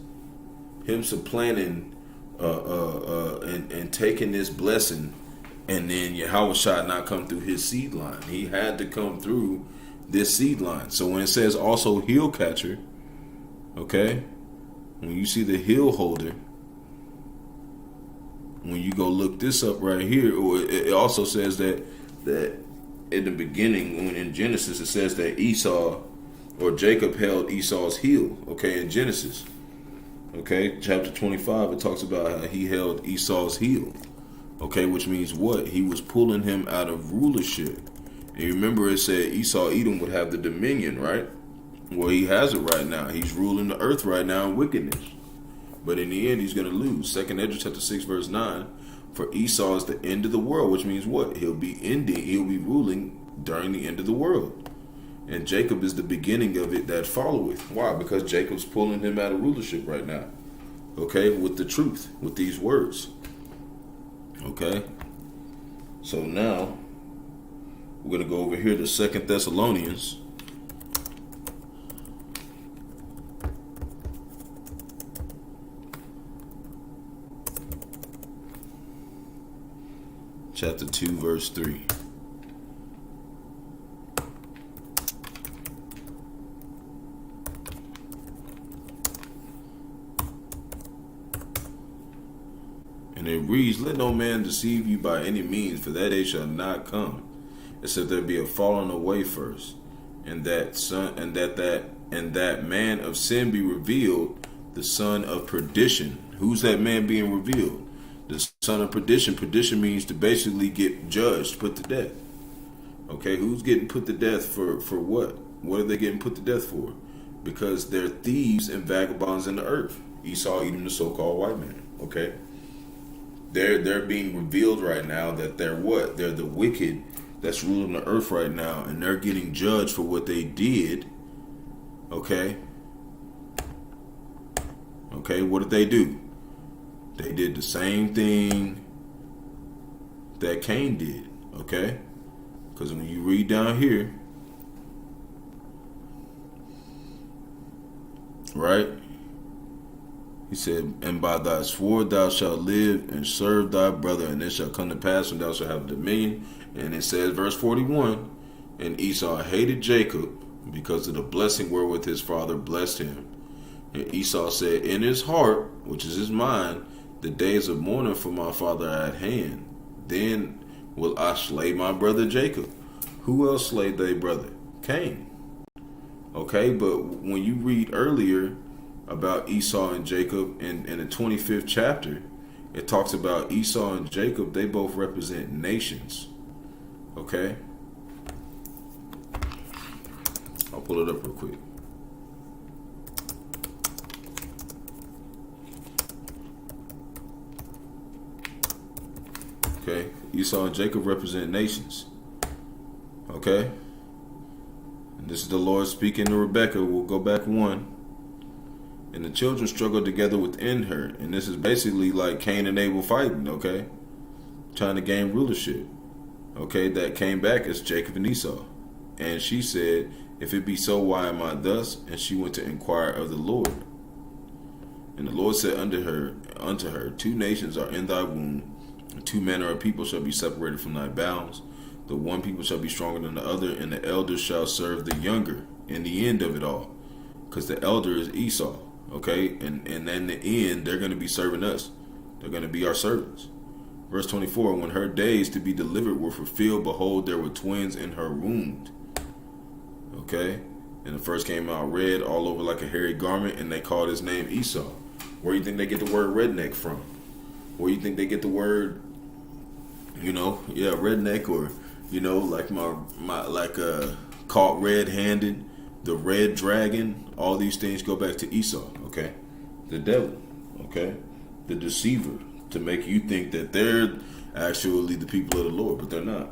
Him supplanting and taking this blessing, and then Yahawashi not come through his seed line. He had to come through this seed line. So when it says also heel catcher, okay, when you see the heel holder, when you go look this up right here, or it also says that in the beginning, when in Genesis, it says that Esau or Jacob held Esau's heel. Okay, in Genesis, okay, chapter 25, it talks about how he held Esau's heel. Okay, which means what? He was pulling him out of rulership. And you remember it said Esau, Edom would have the dominion, right? Well, he has it right now. He's ruling the earth right now in wickedness. But in the end, he's going to lose. 2nd Ezra chapter 6, verse 9. For Esau is the end of the world, which means what? He'll be ruling during the end of the world. And Jacob is the beginning of it that followeth. Why? Because Jacob's pulling him out of rulership right now. Okay, with the truth, with these words. Okay. So now, we're going to go over here to 2nd Thessalonians. Chapter 2, verse 3. And it reads, let no man deceive you by any means, for that day shall not come, except there be a falling away first, and that man of sin be revealed, the son of perdition. Who's that man being revealed? The son of perdition. Perdition means to basically get judged, put to death. Okay, who's getting put to death for what? What are they getting put to death for? Because they're thieves and vagabonds in the earth. Esau, Edom, the so-called white man. Okay, they're being revealed right now that they're what? They're the wicked that's ruling the earth right now, and they're getting judged for what they did. Okay. Okay, what did they do? They did the same thing that Cain did, okay? Because when you read down here, right? He said, and by thy sword thou shalt live and serve thy brother, and it shall come to pass when thou shalt have dominion. And it says, verse 41, and Esau hated Jacob because of the blessing wherewith his father blessed him. And Esau said in his heart, which is his mind, the days of mourning for my father are at hand. Then will I slay my brother Jacob. Who else slayed thy brother? Cain. Okay, but when you read earlier about Esau and Jacob in the 25th chapter, it talks about Esau and Jacob. They both represent nations. Okay? I'll pull it up real quick. Okay, Esau and Jacob represent nations. Okay, and this is the Lord speaking to Rebekah. We'll go back one. And the children struggled together within her, and this is basically like Cain and Abel fighting. Okay, trying to gain rulership. Okay, that came back as Jacob and Esau. And she said, "If it be so, why am I thus?" And she went to inquire of the Lord. And the Lord said unto her, 2 nations are in thy womb. 2 manner of people shall be separated from thy bowels. The one people shall be stronger than the other, and the elder shall serve the younger in the end of it all. Because the elder is Esau, okay? And in the end, they're going to be serving us. They're going to be our servants. Verse 24, when her days to be delivered were fulfilled, behold, there were twins in her womb. Okay? And the first came out red all over like a hairy garment, and they called his name Esau. Where do you think they get the word redneck from? Where you think they get the word, redneck, or, like caught red-handed, the red dragon, all these things go back to Esau, okay? The devil, okay? The deceiver, to make you think that they're actually the people of the Lord, but they're not.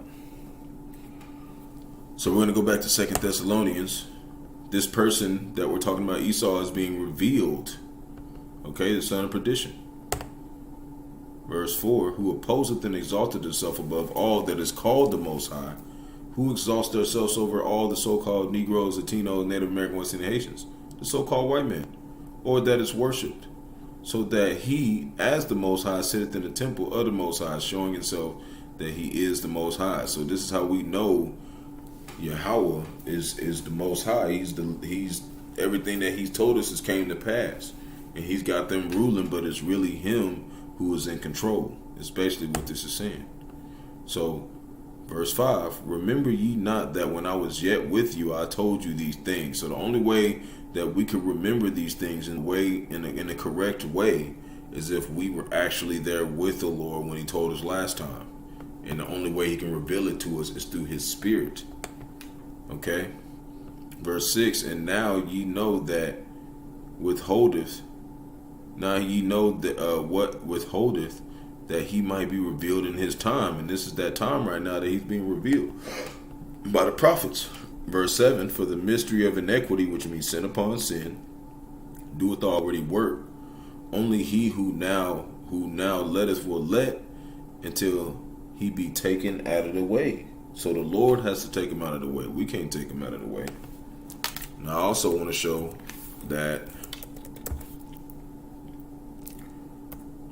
So we're going to go back to 2nd Thessalonians. This person that we're talking about, Esau, is being revealed, okay? The son of perdition. Verse 4, who opposeth and exalted himself above all that is called the Most High, who exalts themselves over all the so-called Negroes, Latinos, Native American, West Indian Haitians, the so-called white man, or that is worshipped, so that he, as the Most High, sitteth in the temple of the Most High, showing himself that he is the Most High. So this is how we know Yahawah is the Most High. He's everything that He's told us has came to pass, and He's got them ruling. But it's really Him who is in control, especially what this is saying. So, verse 5: Remember ye not that when I was yet with you, I told you these things. So the only way that we could remember these things in a correct way is if we were actually there with the Lord when He told us last time. And the only way He can reveal it to us is through His Spirit. Okay? Verse 6: And now ye know that withholdeth. Now ye know that what withholdeth, that He might be revealed in His time. And this is that time right now that He's being revealed by the prophets. Verse 7: For the mystery of iniquity, which means sin upon sin, doeth already work. Only he who now letteth will let until he be taken out of the way. So the Lord has to take him out of the way. We can't take him out of the way. And I also want to show that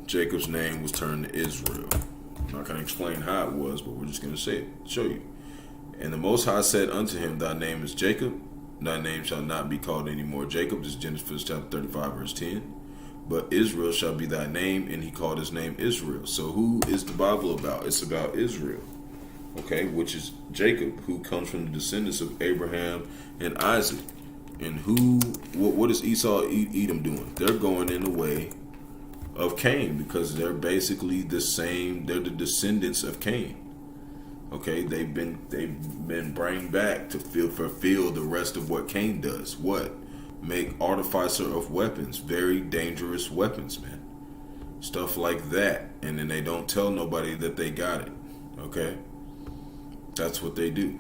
Jacob's name was turned to Israel. I'm not going to explain how it was, but we're just going to say it, show you. And the Most High said unto him, Thy name is Jacob, thy name shall not be called any more Jacob. This is Genesis chapter 35, verse 10. But Israel shall be thy name, and he called his name Israel. So who is the Bible about? It's about Israel, okay, which is Jacob, who comes from the descendants of Abraham and Isaac. And what is Esau, Edom doing? They're going in the way of Cain, because they're basically the same. They're the descendants of Cain. Okay, they've been brought back to fulfill the rest of what Cain does. What? Make artificer of weapons, very dangerous weapons, man. Stuff like that. And then they don't tell nobody that they got it. Okay? That's what they do.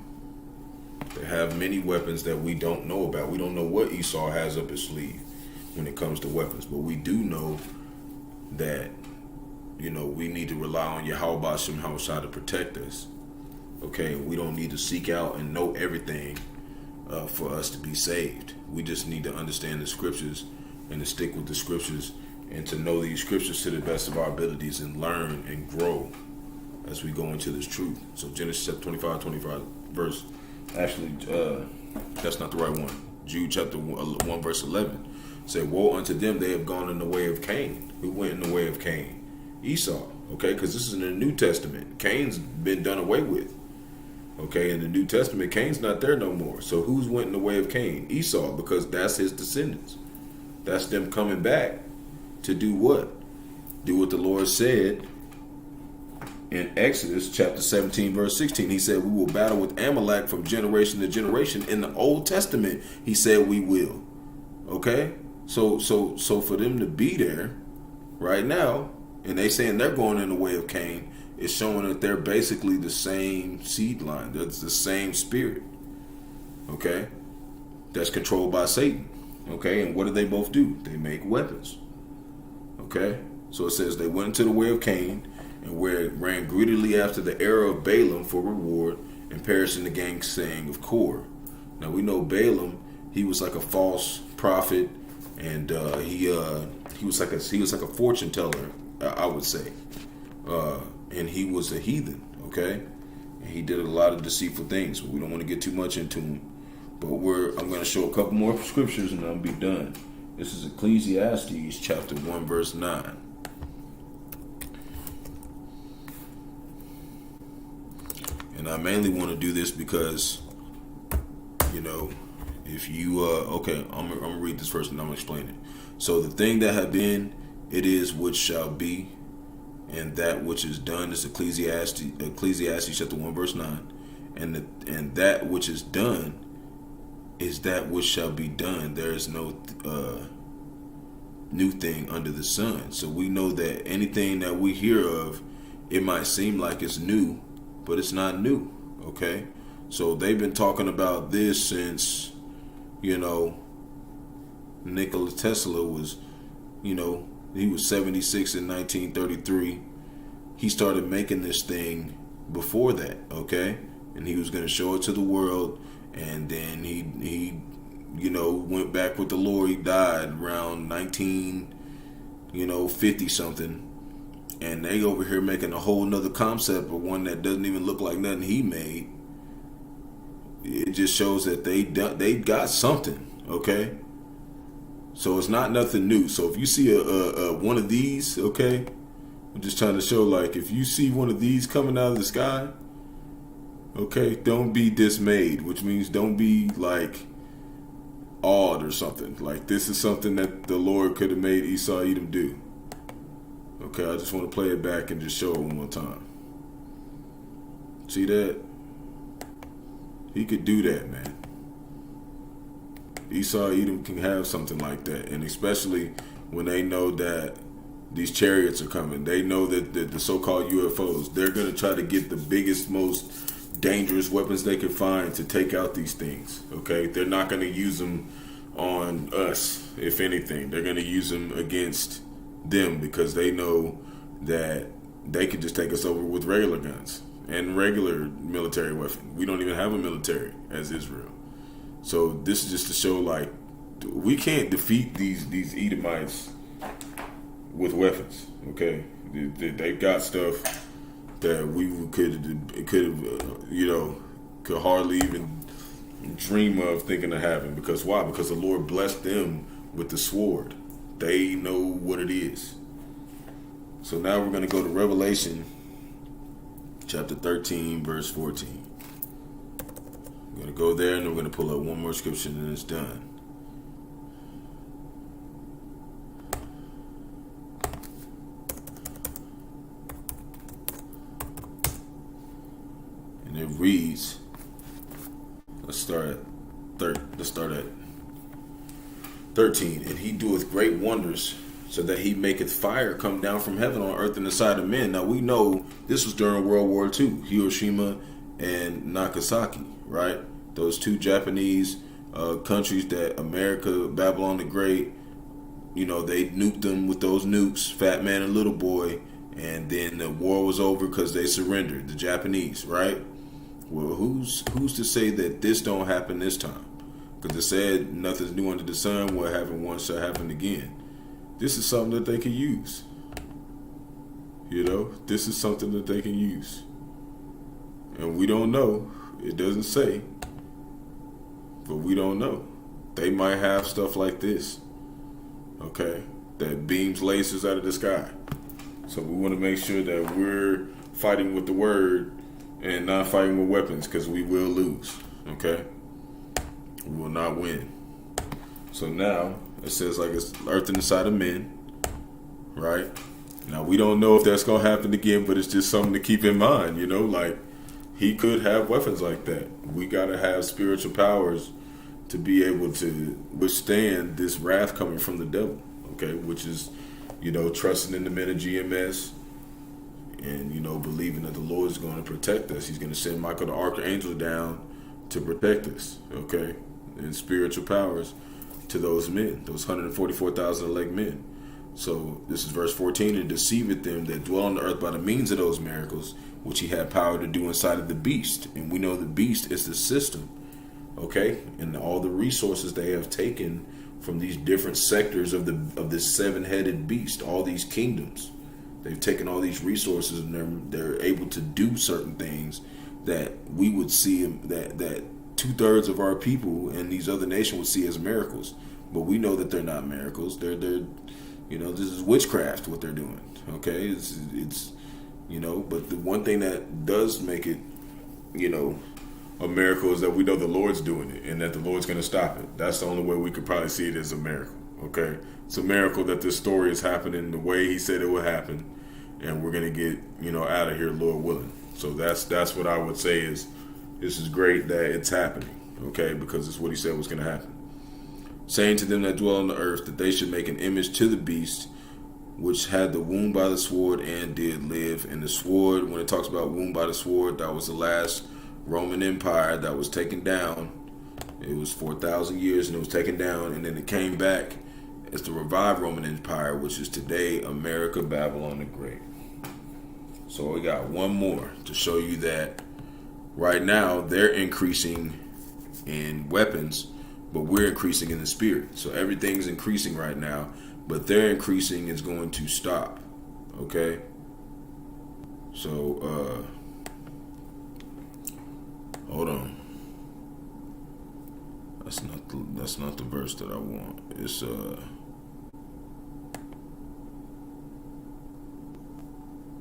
They have many weapons that we don't know about. We don't know what Esau has up his sleeve when it comes to weapons. But we do know that, we need to rely on Yahawashi to protect us. Okay? We don't need to seek out and know everything for us to be saved. We just need to understand the scriptures and to stick with the scriptures and to know these scriptures to the best of our abilities and learn and grow as we go into this truth. So Genesis chapter 25 verse, actually, that's not the right one. Jude chapter 1 verse 11 said, Woe unto them, they have gone in the way of Cain. Who went in the way of Cain? Esau. Okay, because this is in the New Testament. Cain's been done away with. Okay, in the New Testament, Cain's not there no more. So who's went in the way of Cain? Esau, because that's his descendants. That's them coming back to do what? Do what the Lord said in Exodus chapter 17, verse 16. He said, we will battle with Amalek from generation to generation. In the Old Testament, he said we will. Okay? So for them to be there right now, and they saying they're going in the way of Cain, it's showing that they're basically the same seed line. That's the same spirit. Okay? That's controlled by Satan. Okay? And what do they both do? They make weapons. Okay? So it says they went into the way of Cain and ran greedily after the error of Balaam for reward and perished in the gainsaying of Kor. Now we know Balaam, he was like a false prophet, and he was like a fortune teller, I would say. And he was a heathen, okay? And he did a lot of deceitful things. We don't want to get too much into him. But I'm going to show a couple more scriptures and I'll be done. This is Ecclesiastes chapter 1 verse 9. And I mainly want to do this because, if you, okay, I'm going to read this first and I'm going to explain it. So the thing that had been, it is which shall be, and that which is done is Ecclesiastes chapter 1 verse 9. And that which is done is that which shall be done. There is no new thing under the sun. So we know that anything that we hear of, it might seem like it's new, but it's not new. Okay? So they've been talking about this since, Nikola Tesla was, he was 76 in 1933. He started making this thing before that, okay? And he was going to show it to the world. And then he went back with the Lord. He died around 50 something. And they over here making a whole nother concept of one that doesn't even look like nothing he made. it just shows that they got something, okay? So it's not nothing new. So if you see a one of these, okay, I'm just trying to show, like, if you see one of these coming out of the sky, okay, don't be dismayed, which means don't be like awed or something. Like, this is something that the Lord could have made Esau Edom do. Okay, I just want to play it back and just show it one more time. See that? He could do that, man. Esau Edom can have something like that, and especially when they know that these chariots are coming. They know that the so-called UFOs, they're going to try to get the biggest, most dangerous weapons they can find to take out these things, okay? They're not going to use them on us, if anything. They're going to use them against them because they know that they could just take us over with regular guns and regular military weapons. We don't even have a military as Israel. So this is just to show, like, we can't defeat these Edomites with weapons, okay? They've got stuff that we could hardly even dream of thinking of having. Because why? Because the Lord blessed them with the sword. They know what it is. So now we're going to go to Revelation chapter 13, verse 14. We're going to go there, and then we're going to pull up one more scripture, and it's done. And it reads, let's start at 13. And he doeth great wonders, so that he maketh fire come down from heaven on earth in the sight of men. Now we know this was during World War II, Hiroshima and Nagasaki, right? Those two Japanese countries that America, Babylon the Great, they nuked them with those nukes, Fat Man and Little Boy, and then the war was over because they surrendered, the Japanese, right? Well, who's to say that this don't happen this time? Because it said nothing's new under the sun. What happened once shall happen again. This is something that they can use. This is something that they can use. And we don't know. It doesn't say. But we don't know. They might have stuff like this. Okay? That beams lasers out of the sky. So we want to make sure that we're fighting with the word and not fighting with weapons, because we will lose. Okay? We will not win. So now it says, like, it's earth in the sight of men, right? Now we don't know if that's gonna happen again, but it's just something to keep in mind. Like, he could have weapons like that. We gotta have spiritual powers to be able to withstand this wrath coming from the devil. Okay, which is, trusting in the men of GMS. And, believing that the Lord is going to protect us. He's going to send Michael the Archangel down to protect us, okay? And spiritual powers to those men, those 144,000 elect men. So this is verse 14. And deceiveth them that dwell on the earth by the means of those miracles, which he had power to do inside of the beast. And we know the beast is the system, okay? And all the resources they have taken from these different sectors of this seven-headed beast, all these kingdoms. They've taken all these resources and they're able to do certain things that we would see, that 2/3 of our people in these other nations would see as miracles. But we know that they're not miracles. They're this is witchcraft what they're doing. Okay, it's but the one thing that does make it a miracle is that we know the Lord's doing it and that the Lord's going to stop it. That's the only way we could probably see it as a miracle. Okay, it's a miracle that this story is happening the way he said it would happen, and we're gonna get out of here, Lord willing. So that's what I would say is, this is great that it's happening, okay, because it's what he said was gonna happen. Saying to them that dwell on the earth that they should make an image to the beast, which had the wound by the sword and did live. And the sword, when it talks about wound by the sword, that was the last Roman Empire that was taken down. It was 4,000 years and it was taken down, and then it came back. It's the revived Roman Empire, which is today America, Babylon the Great. So we got one more to show you that right now they're increasing in weapons, but we're increasing in the spirit. So everything's increasing right now, but their increasing is going to stop. Okay? So, hold on. That's not the verse that I want. It's hold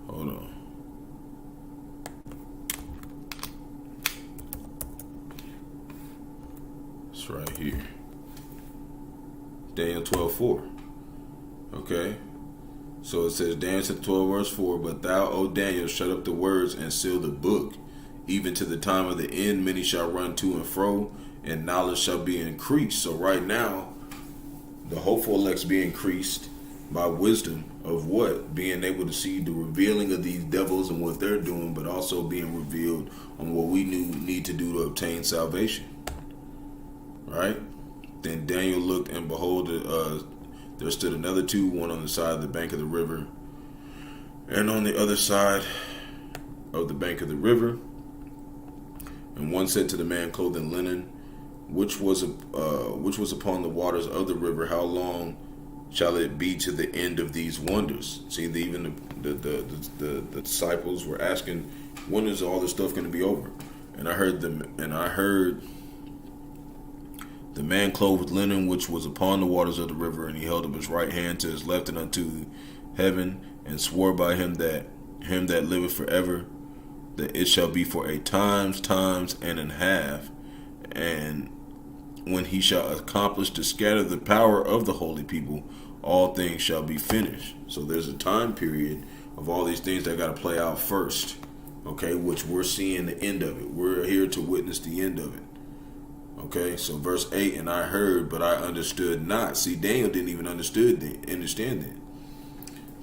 on. It's right here. Daniel 12:4. Okay. So it says, Daniel 12 verse 4, but thou, O Daniel, shut up the words and seal the book. Even to the time of the end, many shall run to and fro, and knowledge shall be increased. So right now, the hopeful elects be increased by wisdom of what? Being able to see the revealing of these devils and what they're doing, but also being revealed on what we need to do to obtain salvation. Right? Then Daniel looked, and behold, there stood another two, one on the side of the bank of the river, and on the other side of the bank of the river. And one said to the man clothed in linen, which was upon the waters of the river, how long shall it be to the end of these wonders? See, even the disciples were asking, when is all this stuff going to be over? And I heard the man clothed with linen, which was upon the waters of the river, and he held up his right hand to his left and unto heaven, and swore by him that liveth forever, that it shall be for a times and an half, and when he shall accomplish to scatter the power of the holy people, all things shall be finished. So there's a time period of all these things that got to play out first, okay, which we're seeing the end of it. We're here to witness the end of it. Okay, so verse 8, and I heard, but I understood not. See, Daniel didn't even understand it.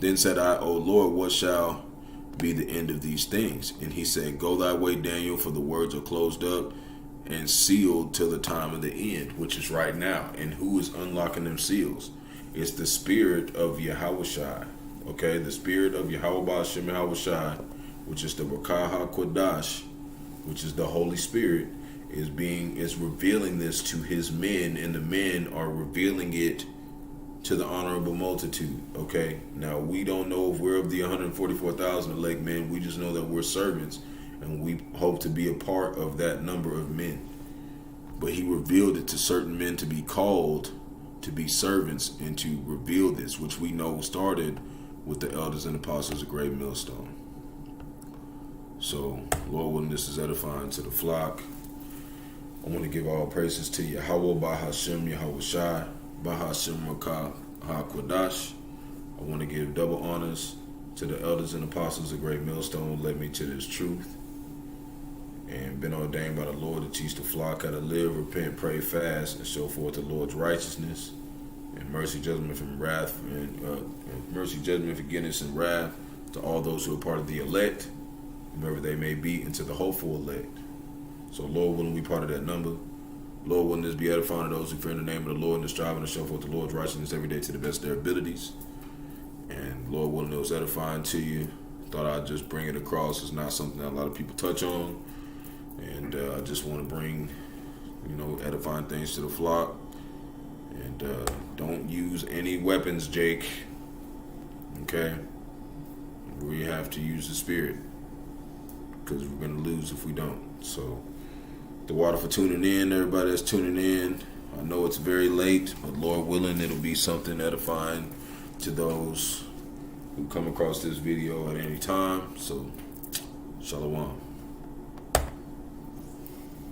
Then said I, O Lord, what shall be the end of these things? And he said, go thy way, Daniel, for the words are closed up and sealed till the time of the end, which is right now. And who is unlocking them seals? It's the spirit of Yahawashi. Okay, the spirit of Yahawah, Bahasham, Yahawashi, which is the Rawchaa, Qadash, which is the Holy Spirit, is revealing this to his men, and the men are revealing it to the honorable multitude. Okay, now we don't know if we're of the 144,000 elect men. We just know that we're servants, and we hope to be a part of that number of men. But he revealed it to certain men to be called to be servants and to reveal this, which we know started with the elders and apostles of Great Millstone. So, Lord willing, this is edifying to the flock. I want to give all praises to Yahawah, Bahasham, Yahawashi, Bahasham, Rawchaa, Qadash. I want to give double honors to the elders and apostles of Great Millstone, led me to this truth, and been ordained by the Lord to teach the flock how to live, repent, pray, fast, and show forth the Lord's righteousness, and mercy, judgment from wrath, and mercy, judgment, forgiveness, and wrath to all those who are part of the elect, whoever they may be, and to the hopeful elect. So, Lord willing, we part of that number. Lord willing, this be edifying to those who fear in the name of the Lord and are striving to show forth the Lord's righteousness every day to the best of their abilities. And Lord willing, it was edifying to you. Thought I'd just bring it across. It's not something that a lot of people touch on. And I just want to bring, edifying things to the flock. And don't use any weapons, Jake. Okay? We have to use the Spirit, because we're going to lose if we don't. So, the water for tuning in, everybody that's tuning in. I know it's very late, but Lord willing, it'll be something edifying to those who come across this video at any time. So, Shalom.